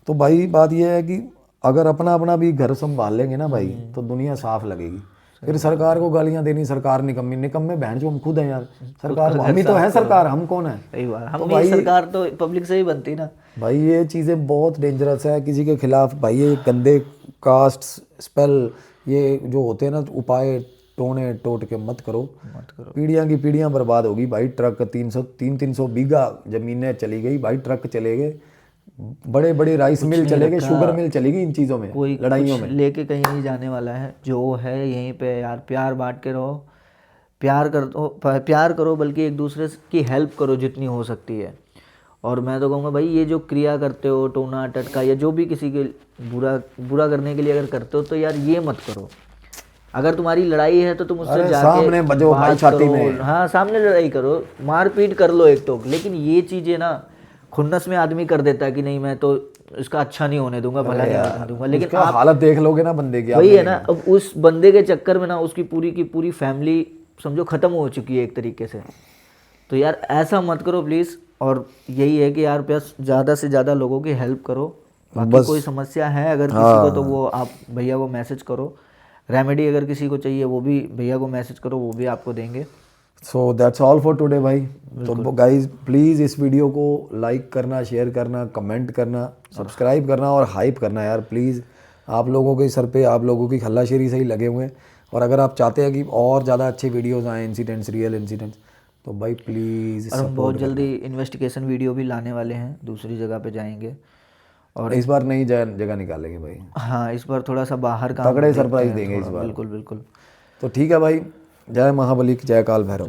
S1: तो भाई बात ये है कि अगर अपना अपना भी घर संभाल लेंगे ना भाई, तो दुनिया साफ लगेगी। फिर सरकार को गालियां देनी, सरकार निकम्मे बहन जो हम खुद हैं यार, सरकार हम ही तो है, सरकार हम कौन है?
S2: सही बात, हम ही सरकार तो पब्लिक से ही बनती ना
S1: भाई। ये चीज़ें बहुत डेंजरस है किसी के खिलाफ भाई, ये गंदे कास्ट स्पेल ये जो होते हैं ना उपाय, टोने टोट के मत करो, पीढ़ियाँ की पीढ़ियाँ बर्बाद होगी भाई। ट्रक 300 बीघा ज़मीनें चली गई भाई, ट्रक चले गए, बड़े बड़े राइस मिल चले गए, शुगर मिल चलेगी, इन चीज़ों में,
S2: कोई
S1: लड़ाइयों में
S2: लेके कहीं नहीं जाने वाला है। जो है यहीं पे यार, प्यार बांट के रहो, प्यार करो, बल्कि एक दूसरे की हेल्प करो जितनी हो सकती है। और मैं तो कहूँगा भाई, ये जो क्रिया करते हो, टोना टटका या जो भी किसी के बुरा करने के लिए अगर करते हो, तो यार ये मत करो। अगर तुम्हारी लड़ाई है तो तुम उससे जाके
S1: सामने बजो भाई, छाती में,
S2: हाँ सामने लड़ाई करो, मारपीट कर लो एक तो। लेकिन ये चीज़ें ना खुन्नस में आदमी कर देता है कि नहीं मैं तो इसका अच्छा नहीं होने दूंगा, भला नहीं होने दूंगा। लेकिन आप
S1: हालत देख लोगे ना बंदे की,
S2: वही है ना, अब उस बंदे के चक्कर में ना उसकी पूरी की पूरी फैमिली समझो खत्म हो चुकी है एक तरीके से। तो यार ऐसा मत करो प्लीज़। और यही है कि यार प्लस ज़्यादा से ज़्यादा लोगों की हेल्प करो। बाकी कोई समस्या है अगर किसी को, तो वो आप भैया को मैसेज करो। रेमेडी अगर किसी को चाहिए वो भी भैया को मैसेज करो, वो भी आपको देंगे।
S1: So that's all for today भाई। तो गाइज प्लीज़ इस वीडियो को लाइक करना, शेयर करना, कमेंट करना, सब्सक्राइब करना और हाइप करना यार प्लीज़। आप लोगों के सर पे आप लोगों की हल्लाशेरी से ही लगे हुए हैं। और अगर आप चाहते हैं कि और ज़्यादा अच्छे वीडियोस आएँ, इंसिडेंट्स, रियल इंसिडेंट्स, तो भाई प्लीज़।
S2: और हम बहुत जल्दी इन्वेस्टिगेशन वीडियो भी लाने वाले हैं, दूसरी जगह पे जाएंगे
S1: और इस बार नई जगह निकालेंगे भाई।
S2: हाँ इस बार थोड़ा सा बाहर का
S1: तगड़े सरप्राइज देंगे इस बार।
S2: बिल्कुल बिल्कुल।
S1: तो ठीक है भाई, जय महाबली, जय काल भैरव।